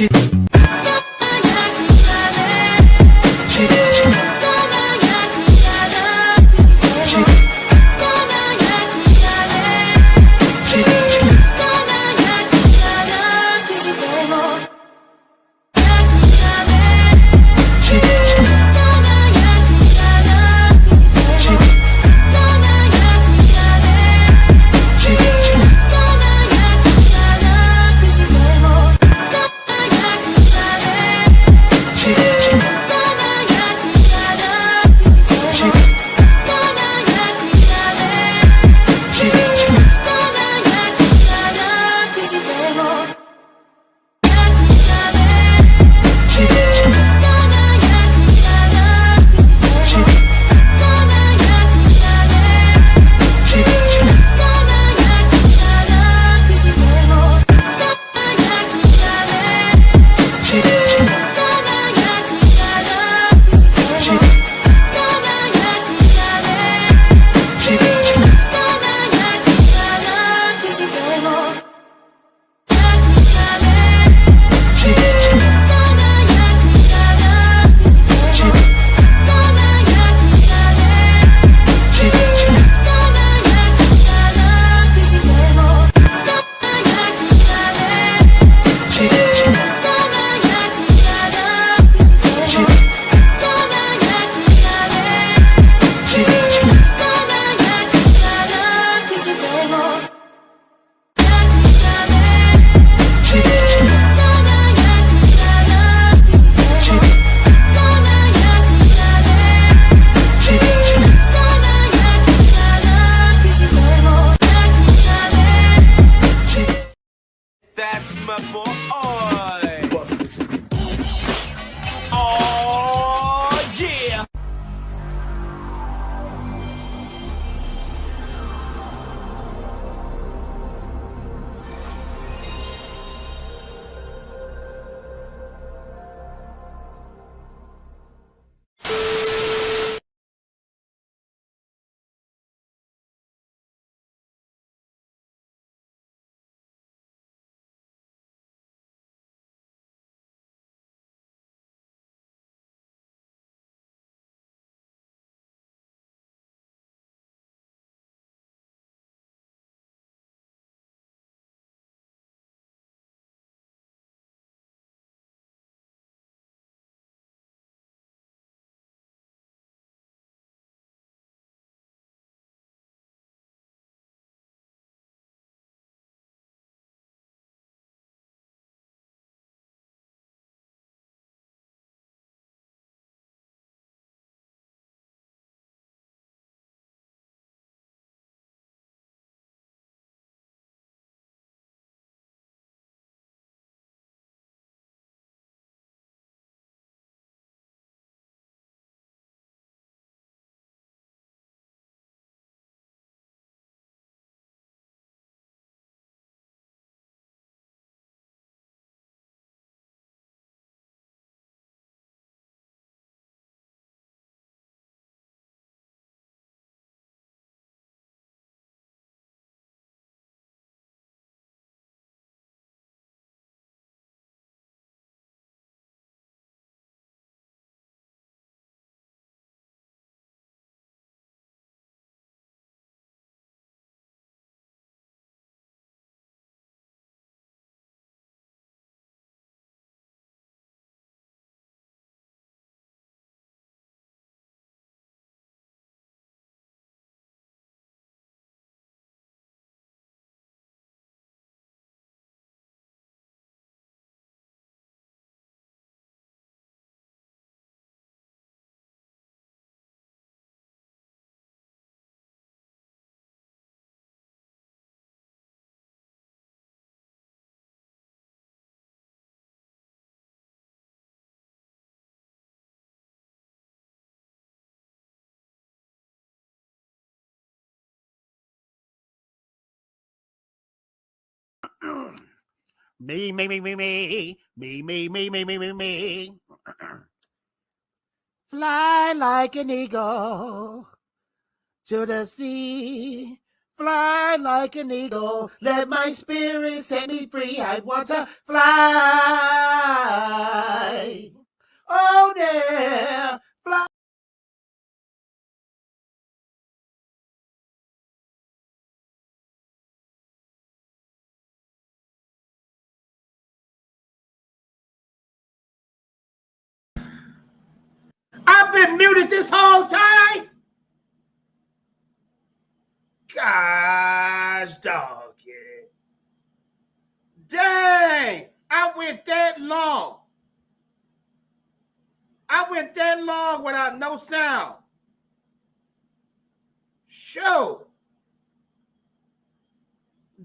Me. Fly like an eagle to the sea. fly like an eagle. Let my spirit set me free. I want to fly. Oh, yeah, fly. I've been muted this whole time. Gosh, dog, yeah. Dang, I went that long. I went that long without no sound. Show.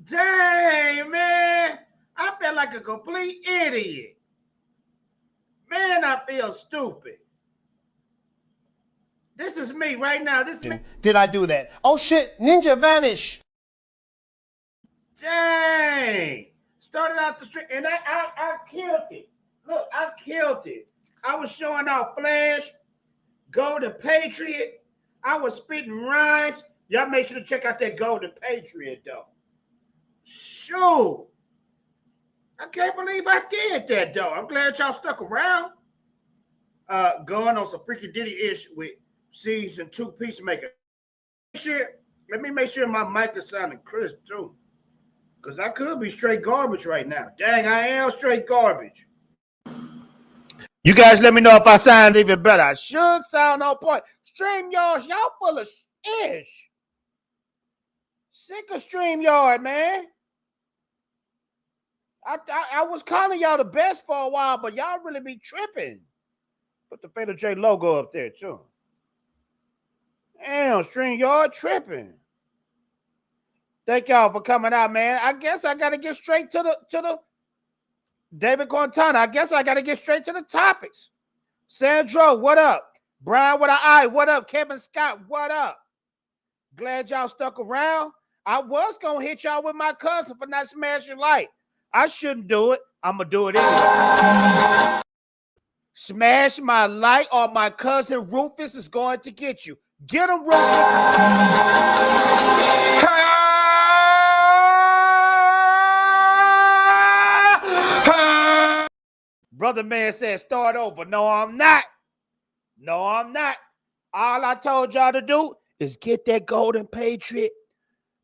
Dang, man. I feel like a complete idiot. Man, I feel stupid. This is me right now. This is me. Did I do that? Oh, shit. Ninja vanish. Dang. Started out the street, and I killed it. Look, I killed it. I was showing off Flash, Golden Patriot. I was spitting rhymes. Y'all make sure to check out that Golden Patriot, though. Shoot. I can't believe I did that, though. I'm glad y'all stuck around. Going on some freaking ditty-ish with season 2 Peacemaker. Let me make sure my mic is sounding crisp, too. Because I could be straight garbage right now. Dang, I am straight garbage. You guys let me know if I sound even better. I should sound on point. StreamYard, y'all full of ish. Sick of StreamYard, man. I was calling y'all the best for a while, but y'all really be tripping. Put the Fatal J logo up there, too. Damn, StreamYard tripping. Thank y'all for coming out, man. I guess I got to get straight to the David Quintana. I guess I got to get straight to the topics. Sandro, what up? Brian with an I, what up? Kevin Scott, what up? Glad y'all stuck around. I was going to hit y'all with my cousin for not smashing light. I shouldn't do it. I'm going to do it anyway. Smash my light or my cousin Rufus is going to get you. Get him, Rufus. Brother man said, start over. No, I'm not. No, I'm not. All I told y'all to do is get that Golden Patriot.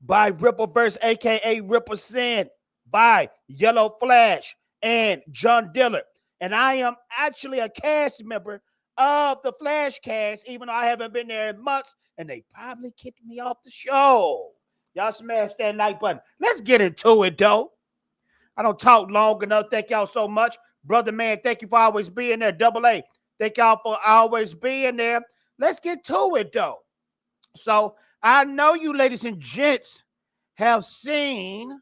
Buy Rippleverse, a.k.a. Ripple Sin. Buy Yellow Flash and John Dillard. And I am actually a cast member of the Flash cast, even though I haven't been there in months, and they probably kicked me off the show. Y'all smash that like button. Let's get into it, though. I don't talk long enough. Thank y'all so much. Brother man, thank you for always being there. Double A, thank y'all for always being there. Let's get to it, though. So I know you ladies and gents have seen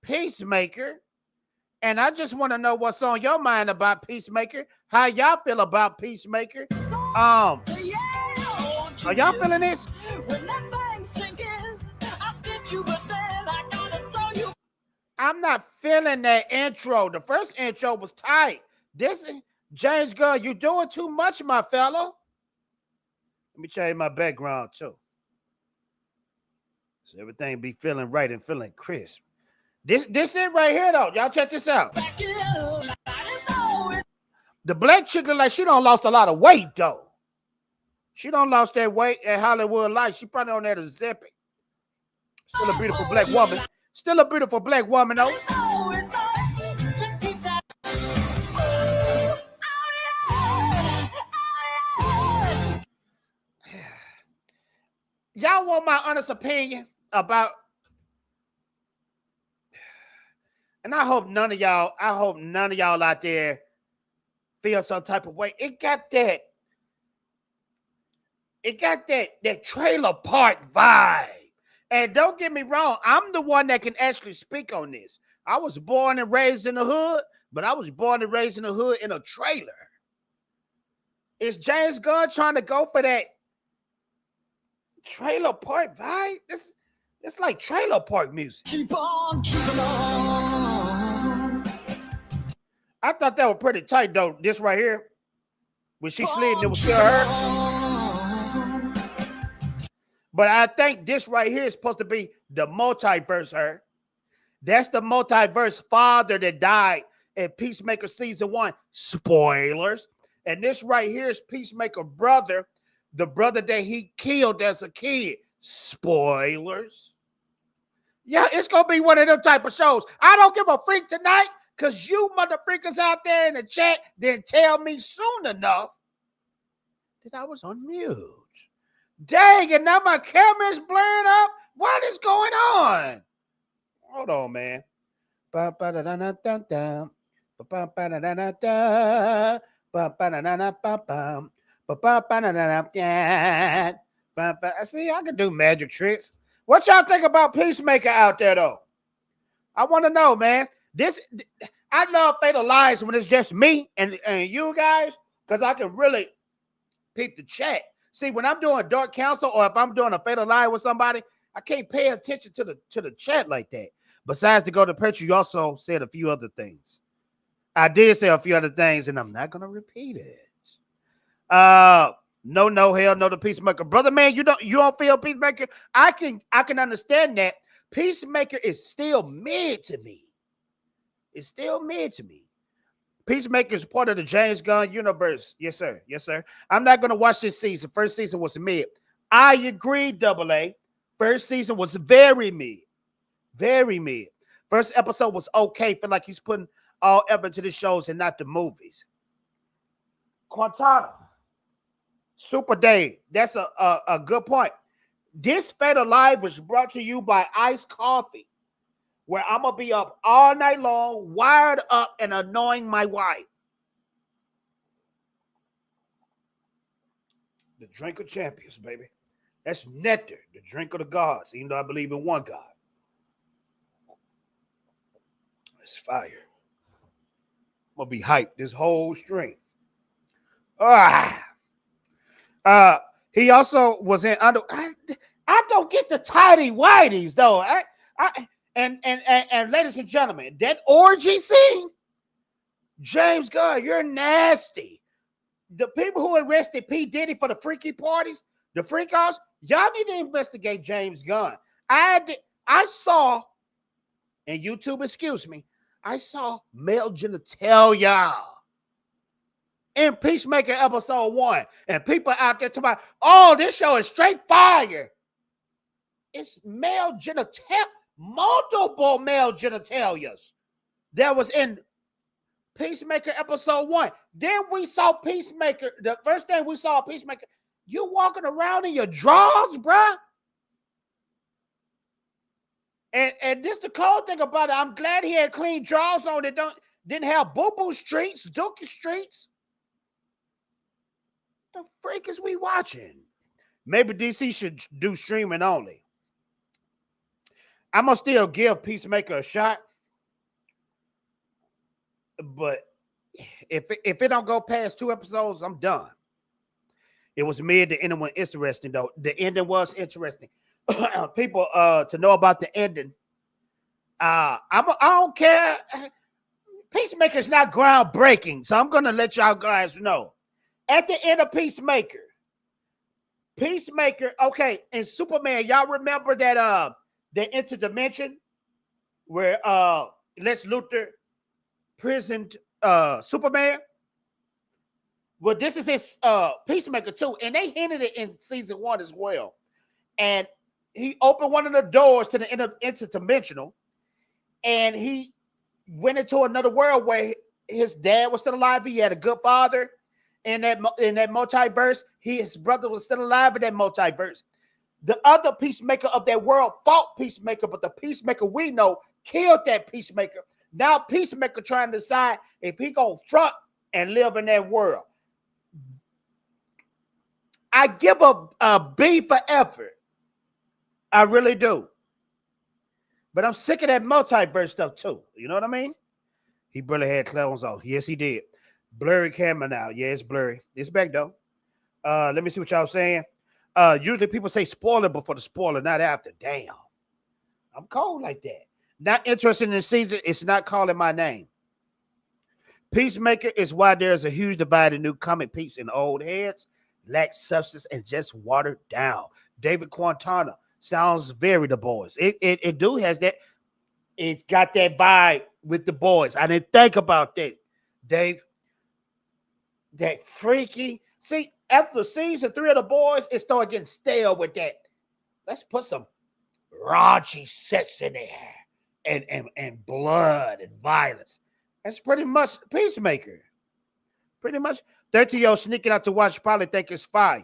Peacemaker, and I just want to know what's on your mind about Peacemaker. How y'all feel about Peacemaker? Are y'all feeling this? I'm not feeling that intro. The first intro was tight. This is James Gunn. You doing too much, my fellow. Let me change my background too, so everything be feeling right and feeling crisp. This it right here though. Y'all check this out. The black chick look like she done lost a lot of weight though. She done lost that weight at Hollywood Life. She probably on there to zip it. Still a beautiful black woman. Still a beautiful black woman though. Y'all want my honest opinion about, and I hope none of y'all out there feel some type of way. It got that trailer park vibe. And don't get me wrong, I'm the one that can actually speak on this. I was born and raised in the hood, but I was born and raised in the hood in a trailer. Is James Gunn trying to go for that trailer park vibe? It's like trailer park music. Keep on keeping on. I thought that was pretty tight though. This right here, when she slid and it was still her. But I think this right here is supposed to be The multiverse, her. That's the multiverse father that died in Peacemaker season 1. Spoilers. And this right here is Peacemaker brother, the brother that he killed as a kid. Spoilers. Yeah, it's going to be one of them type of shows. I don't give a freak tonight because you mother freakers out there in the chat didn't tell me soon enough that I was on mute. Dang, and now my camera's blurring up. What is going on? Hold on, man. See, I can do magic tricks. What y'all think about Peacemaker out there, though? I want to know, man. I love Fatal Lies when it's just me and you guys, because I can really peep the chat. See, when I'm doing Dark Council or if I'm doing a Fatal Lie with somebody, I can't pay attention to the chat like that. Besides to go to Patreon, you also said a few other things. I did say a few other things, and I'm not gonna repeat it. No, hell no, the Peacemaker. Brother, man, you don't feel Peacemaker? I can understand that. Peacemaker is still mid to me. It's still mid to me. Peacemaker is part of the James Gunn universe. Yes, sir. Yes, sir. I'm not going to watch this season. First season was mid. I agree, Double A. First season was very mid. Very mid. First episode was okay. Feel like he's putting all effort to the shows and not the movies. Quintana. Super Day. That's a good point. This Fatal Live was brought to you by Iced Coffee, where I'm going to be up all night long, wired up and annoying my wife. The drink of champions, baby. That's nectar, the drink of the gods, even though I believe in one God. It's fire. I'm going to be hyped this whole stream. He also was in under. I don't get the tidy whities though. And ladies and gentlemen, that orgy scene, James Gunn, you're nasty. The people who arrested P. Diddy for the freaky parties, the freakouts, y'all need to investigate James Gunn. I saw, and YouTube, excuse me, I saw male genitalia in Peacemaker episode 1. And people out there talking about, oh, this show is straight fire. It's male genitalia, multiple male genitalias that was in Peacemaker episode 1. Then we saw Peacemaker. The first thing we saw Peacemaker, you walking around in your drawers, bruh. And this the cold thing about it. I'm glad he had clean drawers on that didn't have boo-boo streets, dookie streets. The freak is we watching? Maybe DC should do streaming only. I'm gonna still give Peacemaker a shot, but if it don't go past 2 episodes, I'm done. It was mid. The ending was interesting though. The ending was interesting. People to know about the ending. I don't care. Peacemaker is not groundbreaking, so I'm gonna let y'all guys know. At the end of Peacemaker, okay, and Superman, y'all remember that the interdimension where Lex Luthor prisoned Superman? Well, this is his Peacemaker too, and they hinted it in season 1 as well. And he opened one of the doors to the interdimensional, and he went into another world where his dad was still alive. He had a good father. In that multiverse, his brother was still alive in that multiverse. The other Peacemaker of that world fought Peacemaker, but the Peacemaker we know killed that Peacemaker. Now Peacemaker trying to decide if he gonna front and live in that world. I give a B for effort. I really do. But I'm sick of that multiverse stuff too. You know what I mean? He barely had clothes on. Yes, he did. Blurry camera now. Yeah, it's blurry. It's back though. Let me see what y'all saying. Usually people say spoiler before the spoiler, not after. Damn. I'm cold like that. Not interested in the season. It's not calling my name. Peacemaker is why there's a huge divide in new comic peeps and old heads, lack substance and just watered down. David Quintana. Sounds very The Boys. It do has that. It's got that vibe with The Boys. I didn't think about that, Dave. That freaky. See, after season 3 of The Boys, it started getting stale with that. Let's put some raunchy sex in there and blood and violence. That's pretty much Peacemaker. Pretty much 30-year-old sneaking out to watch probably think it's fire.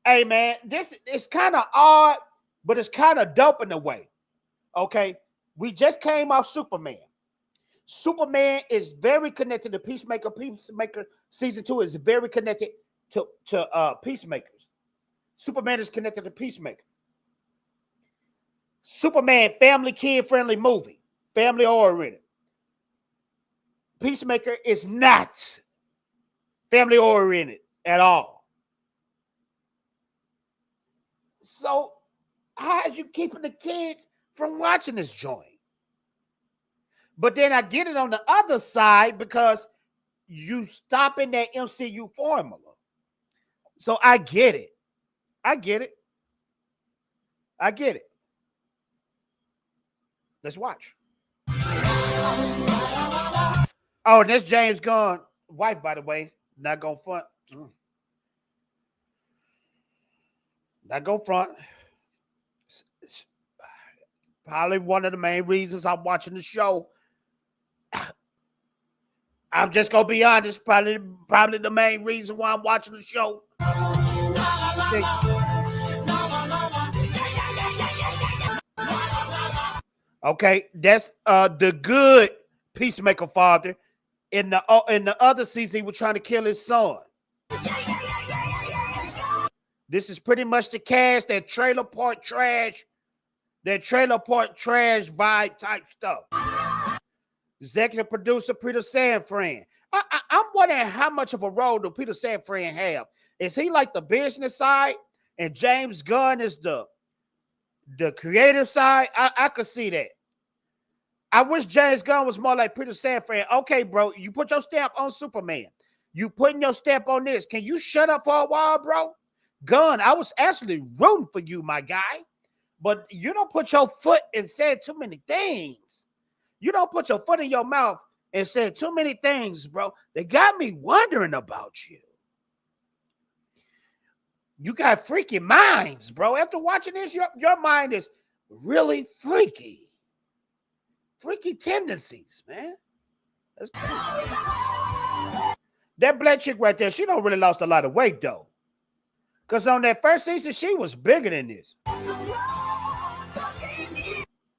Hey man, this is kind of odd, but it's kind of dope in a way. Okay, we just came off Superman. Superman is very connected to Peacemaker. Peacemaker season 2 is very connected to Peacemakers. Superman is connected to Peacemaker. Superman, family, kid-friendly movie, family-oriented. Peacemaker is not family-oriented at all. So, how are you keeping the kids from watching this joint? But then I get it on the other side because you stop in that MCU formula. So I get it. I get it. I get it. Let's watch. Oh, and that's James Gunn wife, by the way. Not gonna front. Not go front. It's probably one of the main reasons I'm watching the show. I'm just gonna be honest. Probably the main reason why I'm watching the show. Okay, that's the good Peacemaker father. In the other season, he was trying to kill his son. This is pretty much the cast, that trailer park trash vibe type stuff. Executive producer Peter Safran. I'm wondering how much of a role do Peter Safran have? Is he like the business side and James Gunn is the creative side? I could see that. I wish James Gunn was more like Peter Safran. Okay, bro, you put your stamp on Superman. You putting your stamp on this. Can you shut up for a while, bro? Gunn, I was actually rooting for you, my guy. But you don't put your foot and say too many things. You don't put your foot in your mouth and say too many things, bro. They got me wondering about you. You got freaky minds, bro. After watching this, your mind is really freaky. Freaky tendencies, man. That's crazy. That black chick right there, she don't really lost a lot of weight, though. Because on that first season, she was bigger than this.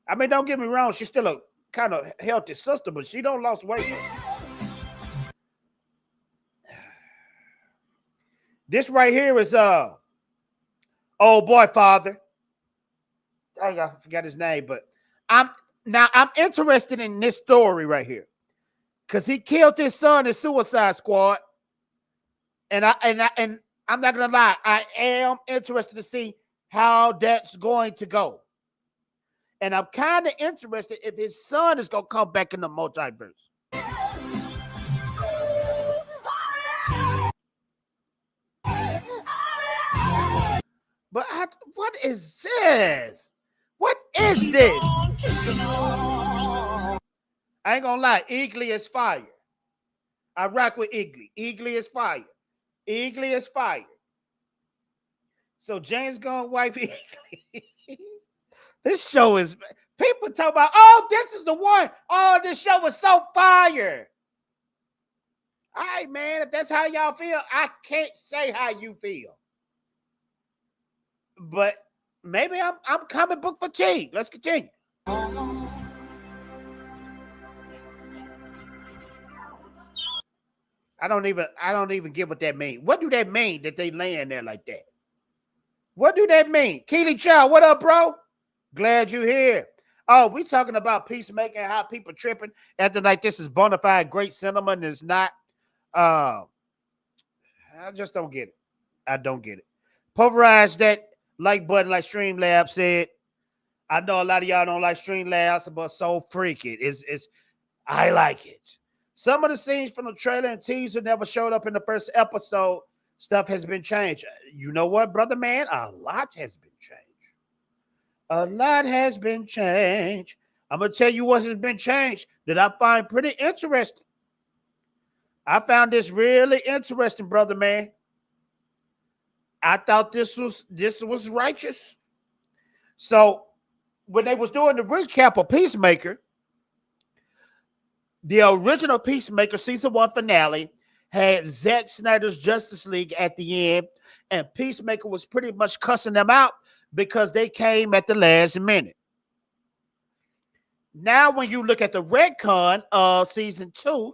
I mean, don't get me wrong. She's still a kind of healthy sister, but she don't lost weight. This right here is old boy father. I forgot his name, but I'm interested in this story right here. Because he killed his son in Suicide Squad. And I'm not gonna lie, I am interested to see how that's going to go. And I'm kind of interested if his son is gonna come back in the multiverse. But what is this? What is this? I ain't gonna lie, Eagly is fire. I rock with Eagly. Eagly is fire. Eagly is fire. So James Gunn wife Eagly. This show is, people talk about, oh, this is the one. Oh, this show is so fire. All right, man, if that's how y'all feel, I can't say how you feel. But maybe I'm comic book fatigue. Let's continue. I don't even get what that means. What do that mean that they laying there like that? What do that mean? Keely Chow, what up, bro? Glad you're here. Oh, we talking about Peacemaker and how people tripping acting like this is bona fide great cinema and it's not. I just don't get it. I don't get it. Pulverize that like button like Streamlabs said. I know a lot of y'all don't like Streamlabs, but so freaky. It's I like it. Some of the scenes from the trailer and teaser never showed up in the first episode. Stuff has been changed. You know what, brother man? A lot has been changed. A lot has been changed. I'm gonna tell you what has been changed that I find pretty interesting. I found this really interesting, brother man. I thought this was righteous. So when they was doing the recap of Peacemaker, the original Peacemaker season 1 finale had Zack Snyder's Justice League at the end, and Peacemaker was pretty much cussing them out because they came at the last minute. Now, when you look at the retcon of season 2,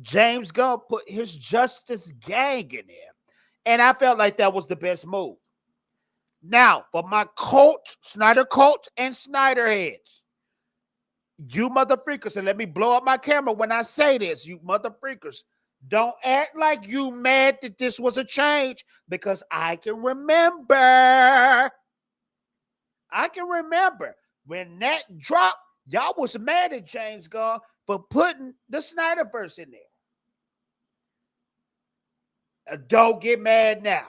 James Gunn put his Justice Gang in there, and I felt like that was the best move. Now, for my Snyder cult, and Snyder heads, you mother freakers, and let me blow up my camera when I say this, you mother freakers, don't act like you mad that this was a change, because I can remember when that dropped, y'all was mad at James Gunn for putting the Snyderverse in there. Don't get mad now.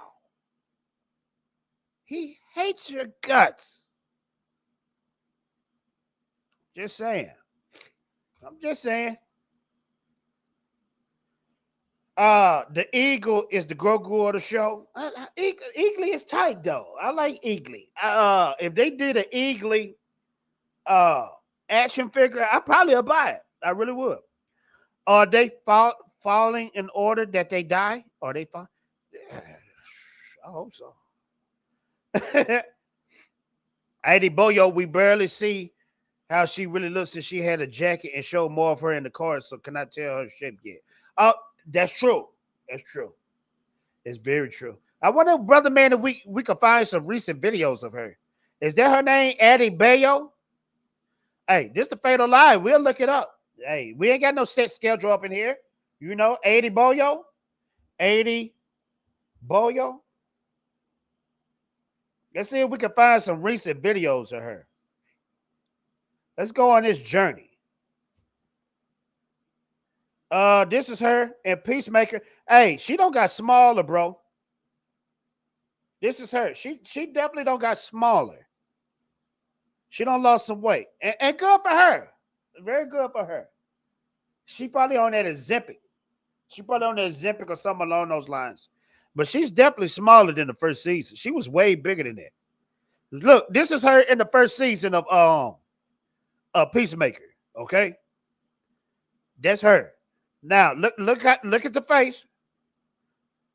He hates your guts. Just saying. I'm just saying. The Eagle is the Grogu of the show. Eagly is tight though. I like Eagly. If they did an Eagly action figure, I probably would buy it. I really would. Are they falling in order that they die? Are they fall? I hope so. Eddie Boyo, we barely see how she really looks if she had a jacket and showed more of her in the car, so cannot tell her shape yet. That's true. That's true. It's very true. I wonder, brother man, if we could find some recent videos of her. Is that her name, Addie Bayo? Hey, this the Fatal Lie. We'll look it up. Hey, we ain't got no set schedule up in here. You know, 80 Boyo? 80 Boyo? Let's see if we can find some recent videos of her. Let's go on this journey. This is her and Peacemaker. Hey, she don't got smaller, bro. This is her. She definitely don't got smaller. She don't lost some weight. And good for her. Very good for her. She probably on that Ozempic. She probably on that Ozempic or something along those lines. But she's definitely smaller than the first season. She was way bigger than that. Look, this is her in the first season of Peacemaker. Okay, that's her. Now look at the face.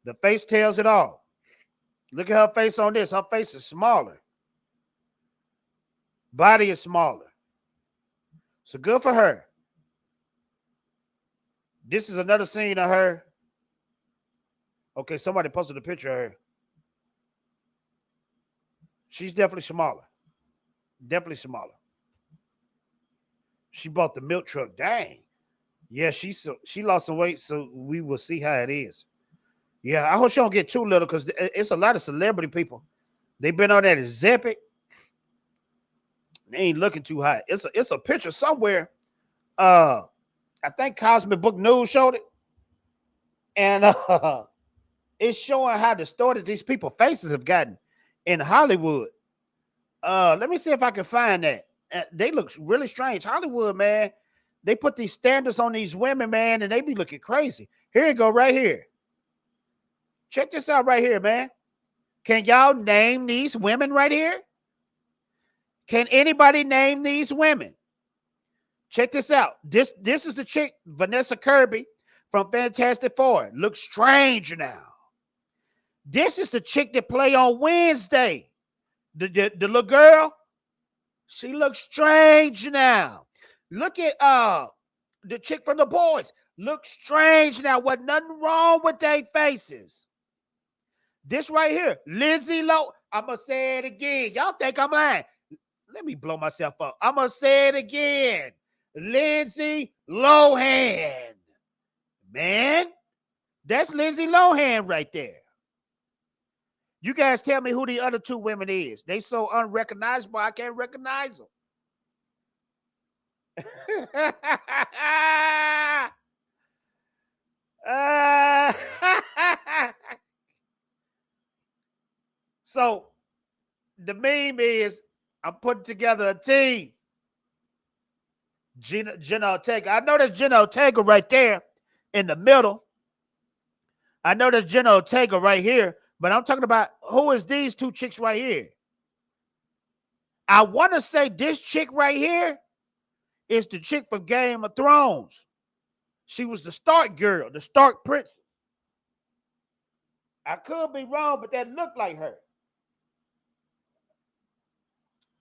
The face tells it all. Look at her face on this. Her face is smaller. Body is smaller. So good for her. This is another scene of her. Okay, somebody posted a picture of her. She's definitely smaller. Definitely smaller. She bought the milk truck. Dang. Yeah, she lost some weight, so we will see how it is. Yeah, I hope she don't get too little because it's a lot of celebrity people. They've been on that Ozempic. They ain't looking too hot. It's a picture somewhere. I think Cosmic Book News showed it, and it's showing how distorted these people's faces have gotten in Hollywood. Let me see if I can find that. They look really strange. Hollywood, man. They put these standards on these women, man, and they be looking crazy. Here you go, right here. Check this out right here, man. Can y'all name these women right here? Can anybody name these women? Check this out. This is the chick, Vanessa Kirby from Fantastic Four. Looks strange now. This is the chick that play on Wednesday. The little girl. She looks strange now. Look at the chick from The Boys. Looks strange now. What nothing wrong with their faces. This right here, Lizzie Lohan. I'm going to say it again. Y'all think I'm lying. Let me blow myself up. I'm going to say it again. Lindsay Lohan. Man, that's Lindsay Lohan right there. You guys tell me who the other two women is. They so unrecognizable, I can't recognize them. So the meme is I'm putting together a team. Jenna Ortega. I know there's Jenna Ortega right there in the middle. I know there's Jenna Ortega right here, but I'm talking about who is these two chicks right here. I want to say this chick right here is the chick from Game of Thrones. She was the Stark girl, the Stark princess. I could be wrong, but that looked like her.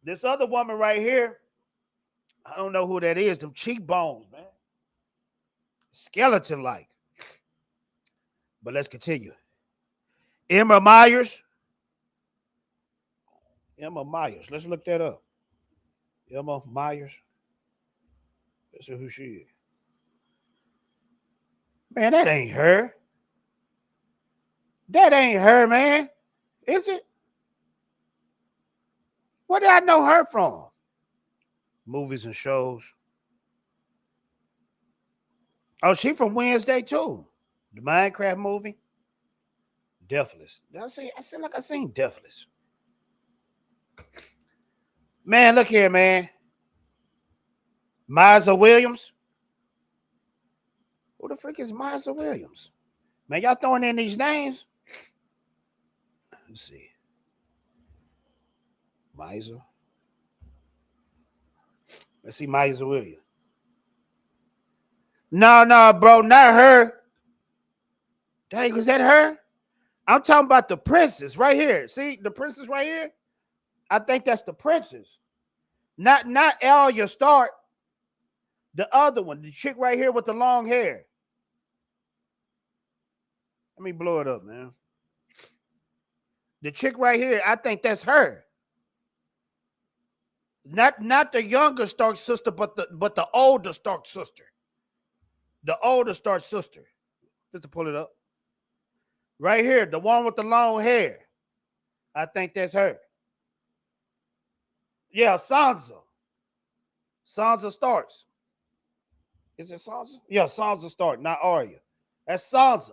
This other woman right here, I don't know who that is. Them cheekbones, man. Skeleton-like. But let's continue. Emma Myers. Emma Myers. Let's look that up. Emma Myers. Let's see who she is. Man, that ain't her. That ain't her, man. Is it? Where did I know her from? Movies and shows. Oh, she from Wednesday too. The Minecraft movie. Deathless. I said like I seen Deathless. Man, look here, man. Maiza Williams. Who the freak is Maiza Williams? Man, y'all throwing in these names? Let's see. Maiza. Let's see Maiza Williams. No, bro, not her. Dang, was that her? I'm talking about the princess right here. See the princess right here? I think that's the princess. Not Arya Stark. The other one, the chick right here with the long hair. Let me blow it up, man. The chick right here, I think that's her. Not the younger Stark sister, but the older Stark sister. The older Stark sister. Just to pull it up. Right here, the one with the long hair. I think that's her. Yeah, Sansa. Sansa Starks. Is it Sansa? Yeah, Sansa Stark, not Arya. That's Sansa.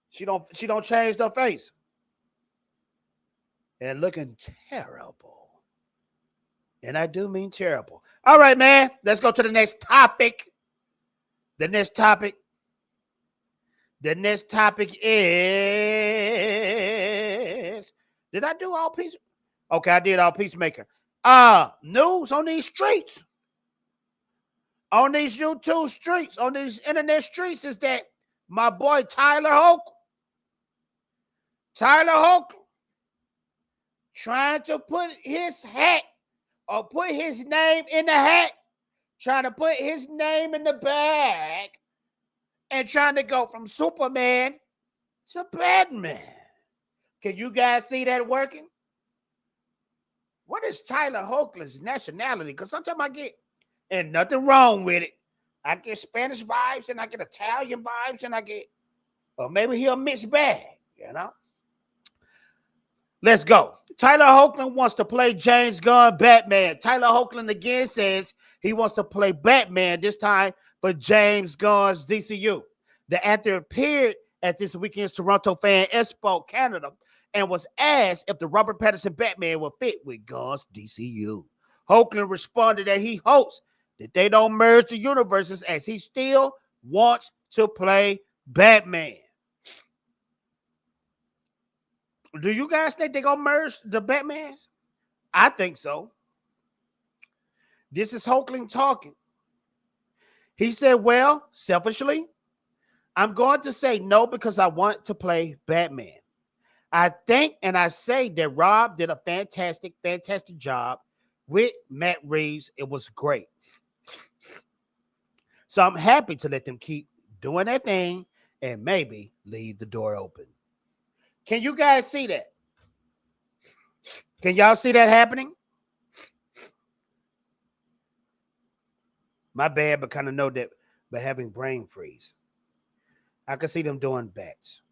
She don't change her face. And looking terrible. And I do mean terrible. All right, man. Let's go to the next topic. The next topic is. Did I do all Peacemaker? Okay, I did all Peacemaker. News on these streets. On these YouTube streets, on these internet streets, is that my boy Tyler Hoechlin trying to put his hat or put his name in the hat, trying to put his name in the bag, and trying to go from Superman to Batman. Can you guys see that working? What is Tyler Hoechlin's nationality? Because sometimes I get, and nothing wrong with it, I get Spanish vibes and I get Italian vibes and I get, or maybe he'll mix bag, you know? Let's go. Tyler Hoechlin wants to play James Gunn Batman. Tyler Hoechlin again says he wants to play Batman, this time for James Gunn's DCU. The actor appeared at this weekend's Toronto Fan Expo, Canada, and was asked if the Robert Pattinson Batman would fit with Gunn's DCU. Hoechlin responded that he hopes that they don't merge the universes as he still wants to play Batman. Do you guys think they're going to merge the Batmans? I think so. This is Hoechlin talking. He said, well, selfishly, I'm going to say no because I want to play Batman. I think and I say that Rob did a fantastic job with Matt Reeves. It was great. So I'm happy to let them keep doing their thing and maybe leave the door open. Can you guys see that? Can y'all see that happening? My bad, but kind of know that by having brain freeze. I can see them doing bats.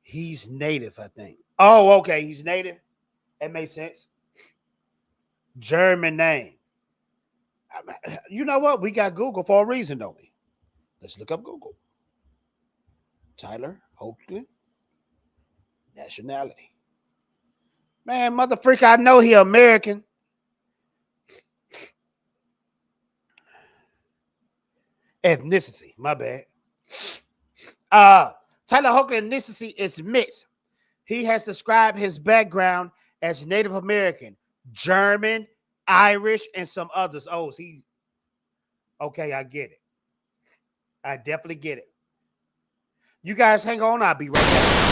He's native, I think. Oh, okay. He's native. That makes sense. German name. You know what? We got Google for a reason, don't we? Let's look up Google. Tyler Hoechlin. Nationality. Man, mother freak, I know he American. Ethnicity, my bad. Tyler Hoechlin ethnicity is mixed. He has described his background as Native American, German, Irish, and some others. Oh, he okay, I get it. I definitely get it. You guys hang on, I'll be right back.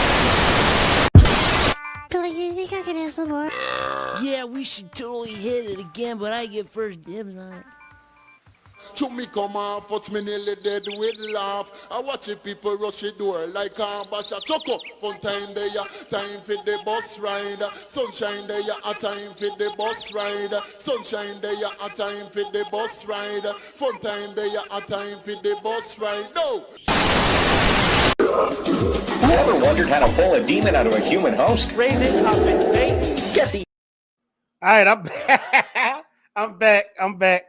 Billy, you think I can have some more? Yeah, we should totally hit it again, but I get first dibs on it. To me come off, what's me nearly dead with laugh. I watch it people rush the door like a bash a chuck up. Fun time there, time for the bus ride. Sunshine there, a time for the bus ride. Sunshine there, a time for the bus ride. Fun time there, a time for the bus ride. No! You ever wondered how to pull a demon out of a human host? Raven compensate. Get the... All right, I'm back. I'm back.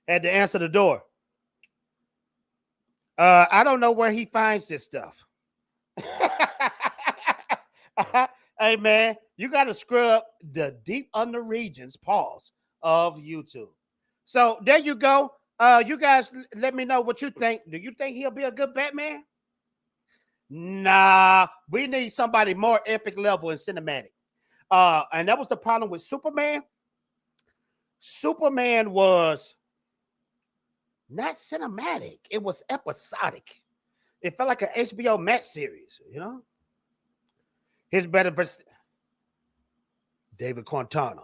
Had to answer the door. I don't know where he finds this stuff. Hey, man, you got to scrub the deep under regions, pause, of YouTube. So there you go. You guys let me know what you think. Do you think he'll be a good Batman? Nah, we need somebody more epic level and cinematic. And that was the problem with Superman. Superman was not cinematic. It was episodic. It felt like an HBO Max series, you know? His better versus David Quintana.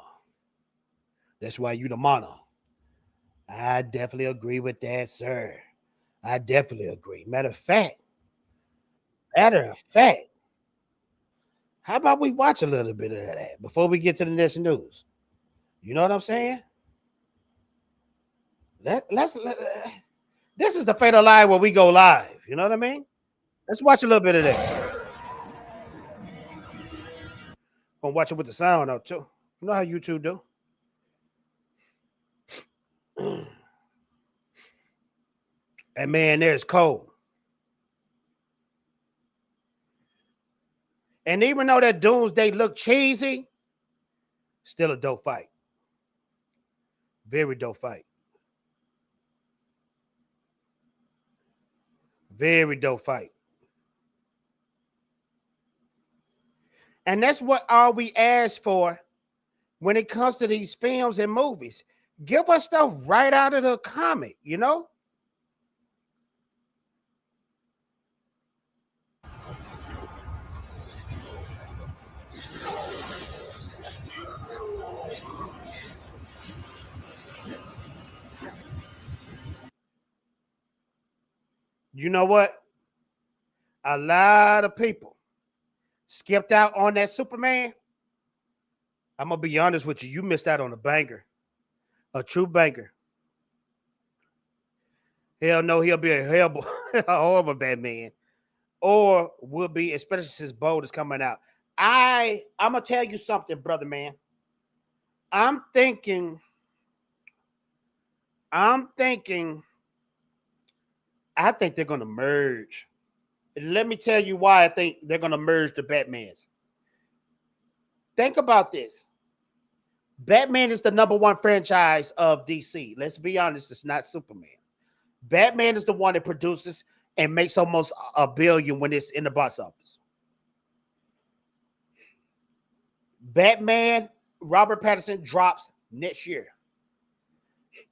That's why you the mono. I definitely agree with that, sir. I definitely agree. Matter of fact, how about we watch a little bit of that before we get to the next news? You know what I'm saying? This is the Fatal Lie where we go live. You know what I mean? Let's watch a little bit of that. Gonna watch it with the sound out too. You know how YouTube do. And man, there's cold. And even though that Doomsday looked cheesy, still a dope fight. Very dope fight. Very dope fight. And that's what all we ask for when it comes to these films and movies. Give us stuff right out of the comic, you know? You know what? A lot of people skipped out on that Superman. I'm going to be honest with you. You missed out on a banger. A true banger. Hell no, he'll be a horrible Batman. Or will be, especially since Bold is coming out. I'm going to tell you something, brother man. I think they're going to merge. Let me tell you why I think they're going to merge the Batmans. Think about this. Batman is the #1 franchise of DC. Let's be honest, it's not Superman. Batman is the one that produces and makes almost $1 billion when it's in the box office. Batman, Robert Pattinson drops next year.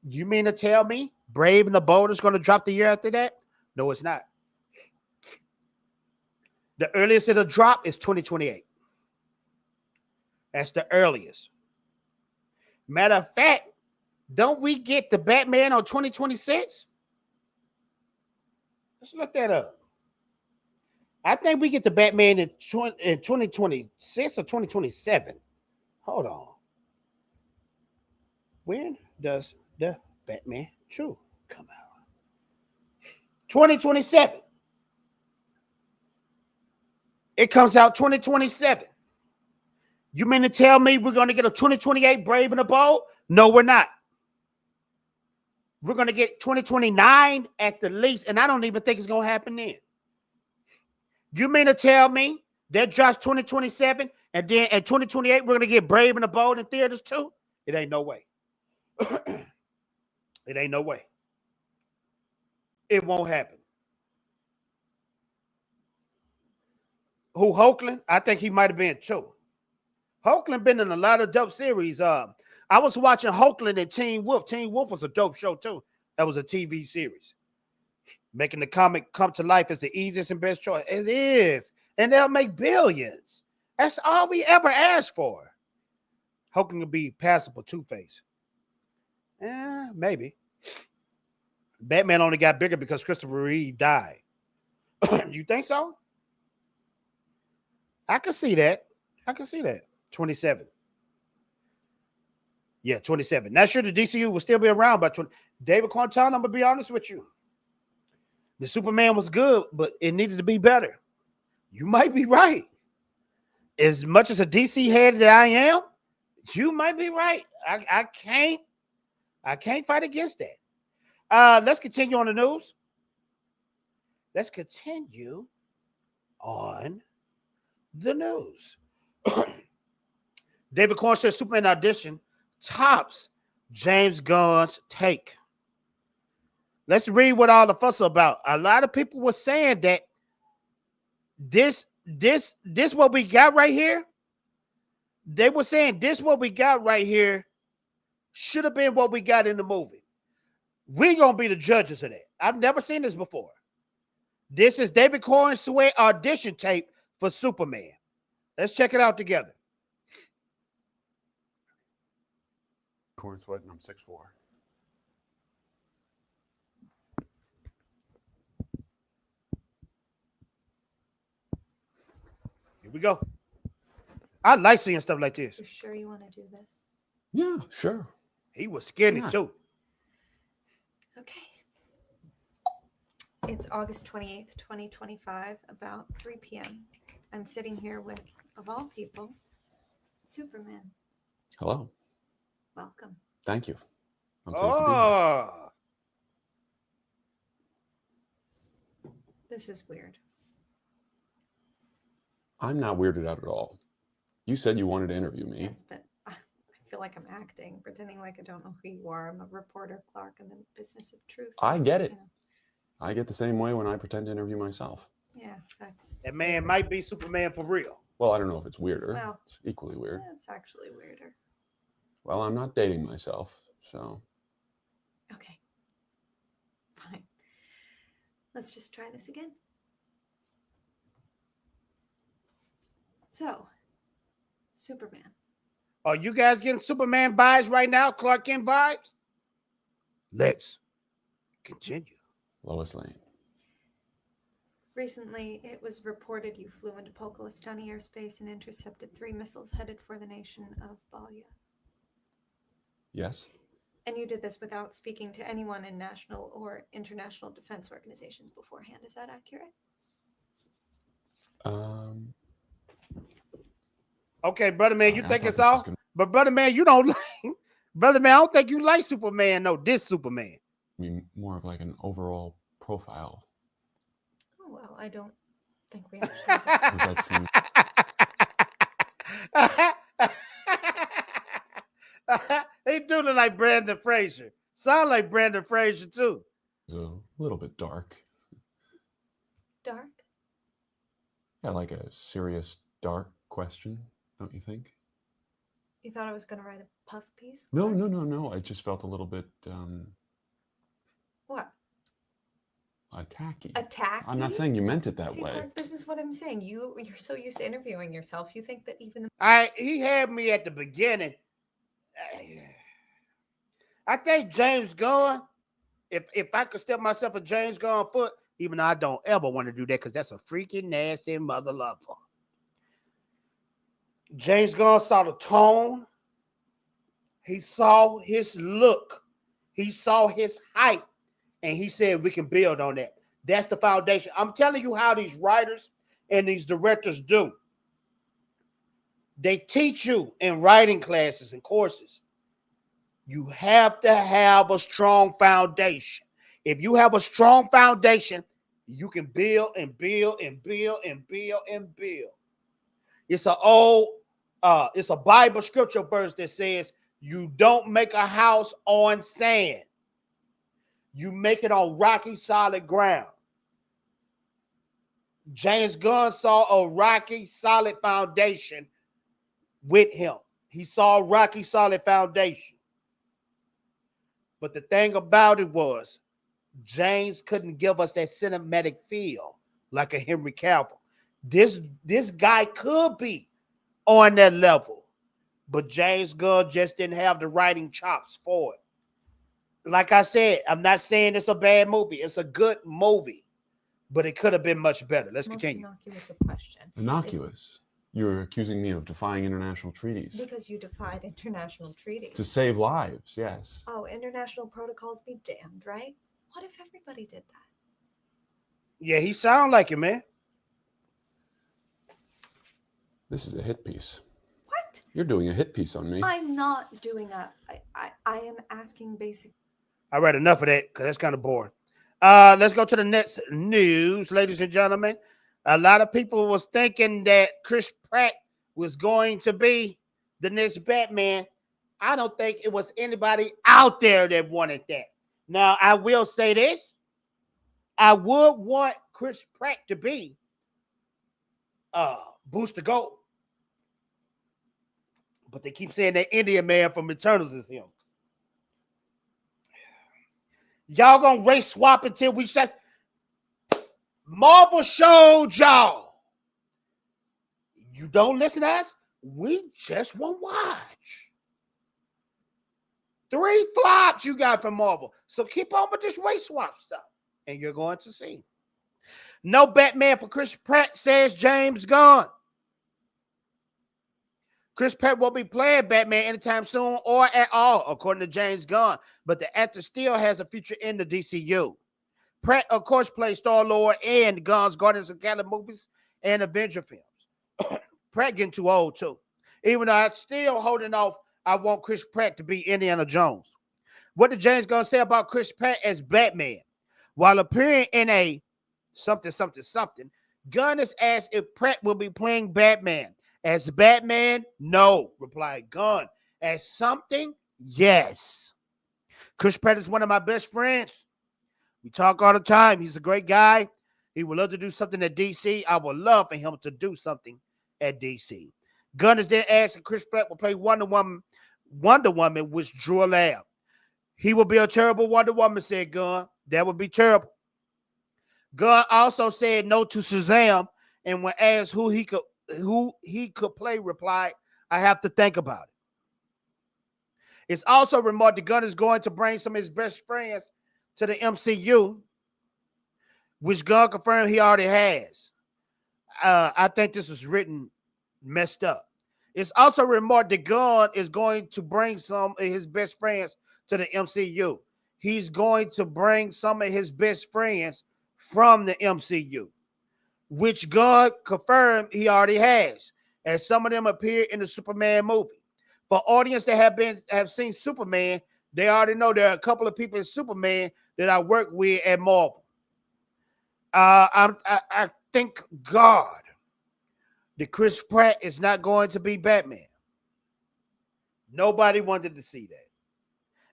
You mean to tell me Brave and the Bold is going to drop the year after that? No, it's not. The earliest it'll drop is 2028. That's the earliest. Matter of fact, don't we get the Batman on 2026? Let's look that up. I think we get the Batman in 2026 or 2027. Hold on. When does the Batman 2 come out? 2027. It comes out 2027. You mean to tell me we're going to get a 2028 Brave and the Bold? No, we're not. We're going to get 2029 at the least, and I don't even think it's going to happen then. You mean to tell me that drops 2027 And then in 2028, we're going to get Brave and the Bold in theaters too. It ain't no way. It ain't no way. It won't happen. Who, Hoechlin? I think he might have been too. Hoechlin been in a lot of dope series. I was watching Hoechlin and Teen Wolf. Teen Wolf was a dope show too. That was a TV series. Making the comic come to life is the easiest and best choice. It is. And they'll make billions. That's all we ever asked for. Hoechlin could be passable Two-Face. Maybe. Batman only got bigger because Christopher Reeve died. You think so? I can see that. 27. Yeah, 27. Not sure the DCU will still be around, but David Quinton, I'm going to be honest with you. The Superman was good, but it needed to be better. You might be right. As much as a DC head that I am, you might be right. I can't fight against that. Let's continue on the news. Let's continue on the news. David Corn says Superman audition tops James Gunn's take. Let's read what all the fuss about. A lot of people were saying that this what we got right here. They were saying this what we got right here should have been what we got in the movie. We're gonna be the judges of that. I've never seen this before. This is David Corenswet audition tape for Superman. Let's check it out together. Corenswet, and I'm 6'4". Here we go. I like seeing stuff like this. You sure you want to do this? Yeah, sure. He was skinny too. Okay. It's August 28th, 2025, about 3 p.m. I'm sitting here with, of all people, Superman. Hello. Welcome. Thank you. I'm pleased to be here. This is weird. I'm not weirded out at all. You said you wanted to interview me. Yes, but I feel like I'm acting, pretending like I don't know who you are. I'm a reporter, Clark, in the business of truth. I get it. You know. I get the same way when I pretend to interview myself. Yeah, that's... That man might be Superman for real. Well, I don't know if it's weirder. Well, it's equally weird. Yeah, it's actually weirder. Well, I'm not dating myself, so... Okay. Fine. Let's just try this again. So, Superman. Are you guys getting Superman vibes right now? Clark Kent vibes? Let's continue. Lois Lane. Recently, it was reported you flew into Pokalistani airspace and intercepted 3 missiles headed for the nation of Balya. Yes. And you did this without speaking to anyone in national or international defense organizations beforehand. Is that accurate? Okay, brother man, you I think thought it's this was all? But brother man, you don't like... Brother man, I don't think you like Superman. No, this Superman. I mean, more of like an overall profile. Oh, well, I don't think we actually Does that seem... He do look like Brandon Fraser. Sound like Brandon Fraser too. It's a little bit dark. Dark? Yeah, like a serious, dark question, don't you think? You thought I was going to write a puff piece? No, Clark? no. I just felt a little bit What? tacky. Tacky? I'm not saying you meant it that See, way. Clark, this is what I'm saying. You're so used to interviewing yourself. You think that even the... He had me at the beginning. I think James Gunn, if I could step myself a James Gunn foot, even though I don't ever want to do that because that's a freaking nasty mother lover. James Gunn saw the tone. He saw his look. He saw his height. And he said we can build on that. That's the foundation. I'm telling you how these writers and these directors do. They teach you in writing classes and courses. You have to have a strong foundation. If you have a strong foundation, you can build and build and build and build and build. It's an old It's a Bible scripture verse that says, you don't make a house on sand. You make it on rocky, solid ground. James Gunn saw a rocky, solid foundation with him. He saw a rocky, solid foundation. But the thing about it was, James couldn't give us that cinematic feel like a Henry Cavill. This guy could be on that level, but James Gunn just didn't have the writing chops for it. Like I said, I'm not saying it's a bad movie. It's a good movie, but it could have been much better. Let's continue. Innocuous of question. Innocuous? You're accusing me of defying international treaties. Because you defied international treaties. To save lives, yes. Oh, international protocols be damned, right? What if everybody did that? Yeah, he sound like it, man. This is a hit piece. What? You're doing a hit piece on me. I'm not doing a... I am asking basic... I read enough of that because that's kind of boring. Let's go to the next news, ladies and gentlemen. A lot of people was thinking that Chris Pratt was going to be the next Batman. I don't think it was anybody out there that wanted that. Now, I will say this. I would want Chris Pratt to be Booster Gold. But they keep saying that Indian man from Eternals is him. Y'all gonna race swap until we shut. Marvel showed y'all. You don't listen to us? We just won't watch. 3 flops you got from Marvel. So keep on with this race swap stuff. And you're going to see. No Batman for Chris Pratt, says James Gunn. Chris Pratt won't be playing Batman anytime soon or at all, according to James Gunn. But the actor still has a future in the DCU. Pratt, of course, plays Star-Lord in Gunn's Guardians of the Galaxy movies and Avengers films. Pratt getting too old, too. Even though I'm still holding off, I want Chris Pratt to be Indiana Jones. What did James Gunn say about Chris Pratt as Batman? While appearing in a something, Gunn is asked if Pratt will be playing Batman. As Batman, no, replied Gunn. As something, yes. Chris Pratt is one of my best friends. We talk all the time. He's a great guy. He would love to do something at DC. I would love for him to do something at DC. Gunn is then asked if Chris Pratt will play Wonder Woman, which drew a laugh. He will be a terrible Wonder Woman, said Gunn. That would be terrible. Gunn also said no to Shazam, and when asked who he could play, replied, I have to think about it. It's also remarked that Gunn is going to bring some of his best friends to the MCU, which Gunn confirmed he already has. I think this was written messed up. It's also remarked that Gunn is going to bring some of his best friends to the MCU. He's going to bring some of his best friends from the MCU, which Gunn confirmed he already has, as some of them appear in the Superman movie. For audience that have seen Superman, they already know there are a couple of people in Superman that I work with at Marvel. I thank God that Chris Pratt is not going to be Batman. Nobody wanted to see that.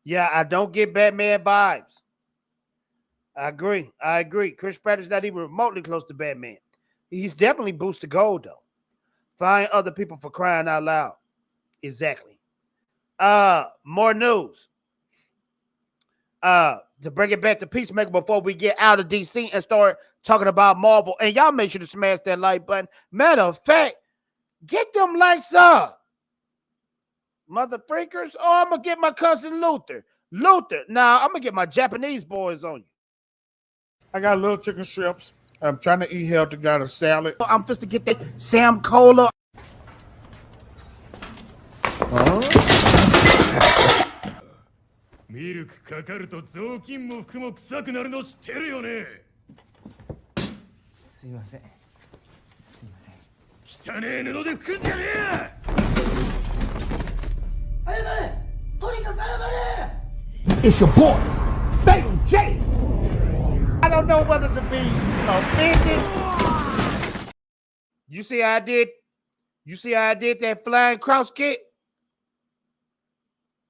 Yeah, I don't get Batman vibes. I agree. Chris Pratt is not even remotely close to Batman. He's definitely Booster Gold, though. Find other people for crying out loud. Exactly. More news. To bring it back to Peacemaker before we get out of DC and start talking about Marvel. And y'all make sure to smash that like button. Matter of fact, get them likes up. Mother freakers. Oh, I'm going to get my cousin Luther. Now, I'm going to get my Japanese boys on you. I got little chicken strips. I'm trying to eat healthy. Got a salad. I'm just to get that Sam Cola. It's your boy, Fatal J. I don't know whether to be offended. You see how I did You see how I did that flying cross kick?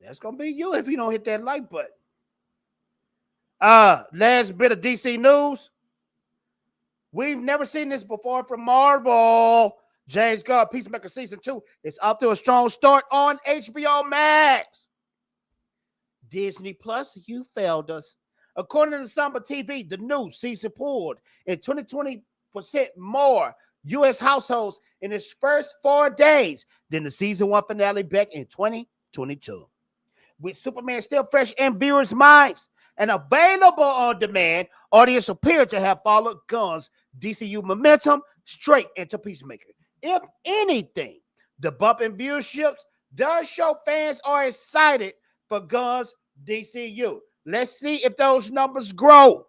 That's gonna be you if you don't hit that like button. Last bit of DC news. We've never seen this before from Marvel. James Gunn Peacemaker Season 2 is up to a strong start on HBO Max. Disney Plus, you failed us. According to Samba TV, the new season pulled in 20% more U.S. households in its first 4 days than the season 1 finale back in 2022. With Superman still fresh in viewers' minds and available on demand, audience appear to have followed Gunn's DCU momentum straight into Peacemaker. If anything, the bump in viewerships does show fans are excited for Gunn's DCU. Let's see if those numbers grow.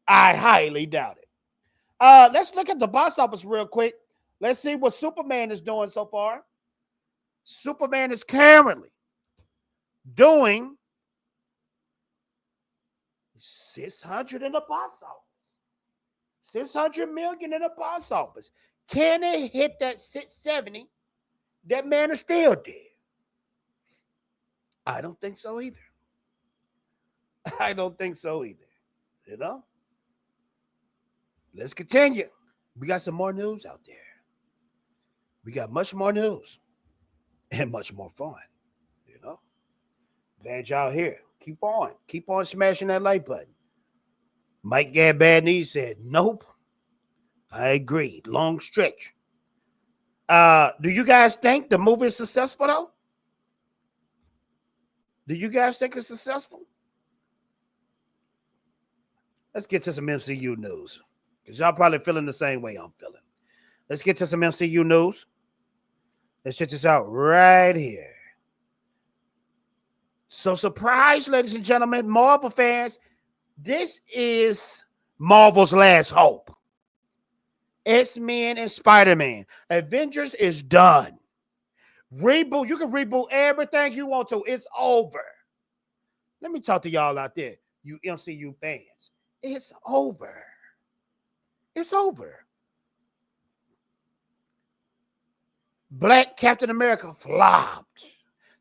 I highly doubt it. Let's look at the box office real quick. Let's see what Superman is doing so far. Superman is currently doing 600 in the box office. 600 million in the box office. Can it hit that 670? That man is still dead. I don't think so either. I don't think so either. You know? Let's continue. We got some more news out there. We got much more news and much more fun. You know? Glad y'all here. Keep on smashing that like button. Mike Got Bad Knees said, nope. I agree. Long stretch. Do you guys think the movie is successful though? Do you guys think it's successful? Let's get to some MCU news. Because y'all probably feeling the same way I'm feeling. Let's get to some MCU news. Let's check this out right here. So surprise, ladies and gentlemen, Marvel fans, this is Marvel's last hope. X-Men and Spiderman. Avengers is done. Reboot. You can reboot everything you want to. It's over. Let me talk to y'all out there, you MCU fans. It's over. It's over. Black Captain America flopped.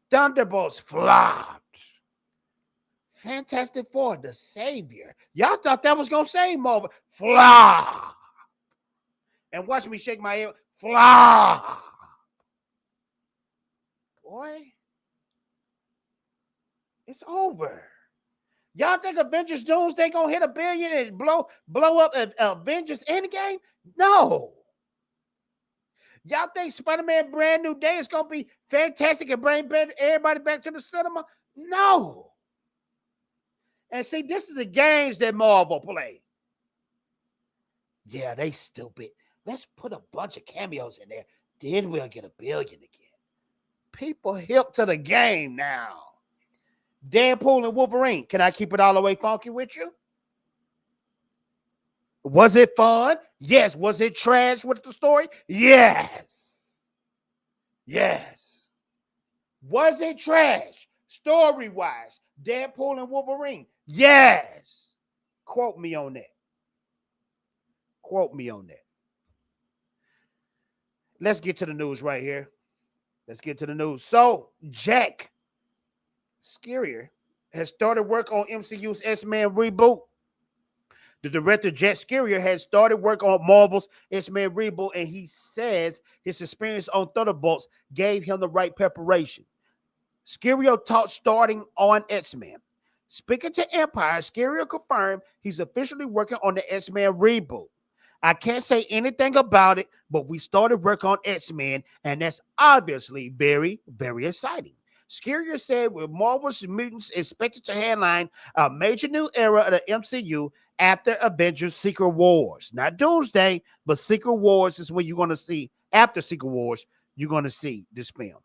Thunderbolts flopped. Fantastic Four, the savior. Y'all thought that was going to save Marvel. Flop. And watch me shake my head. Flop. Boy, it's over. Y'all think Avengers Doomsday gonna hit $1 billion and blow up Avengers Endgame? No. Y'all think Spider-Man Brand New Day is gonna be fantastic and bring everybody back to the cinema? No. And see, this is the games that Marvel play. Yeah, they stupid. Let's put a bunch of cameos in there. Then we'll get $1 billion again. People hip to the game now. Deadpool and Wolverine. Can I keep it all the way funky with you? Was it fun? Yes. Was it trash with the story? Yes. Yes. Was it trash story-wise? Deadpool and Wolverine? Yes. Quote me on that. Quote me on that. Let's get to the news right here. Let's get to the news. So, Jack Schreier has started work on MCU's X-Men reboot. The director, Jack Schreier, has started work on Marvel's X-Men reboot, and he says his experience on Thunderbolts gave him the right preparation. Schreier taught starting on X-Men. Speaking to Empire, Schreier confirmed he's officially working on the X-Men reboot. I can't say anything about it, but we started work on X-Men, and that's obviously very, very exciting. Schreier said with Marvel's mutants expected to headline a major new era of the MCU after Avengers Secret Wars. Not Doomsday, but Secret Wars is when you're going to see, after Secret Wars, you're going to see this film.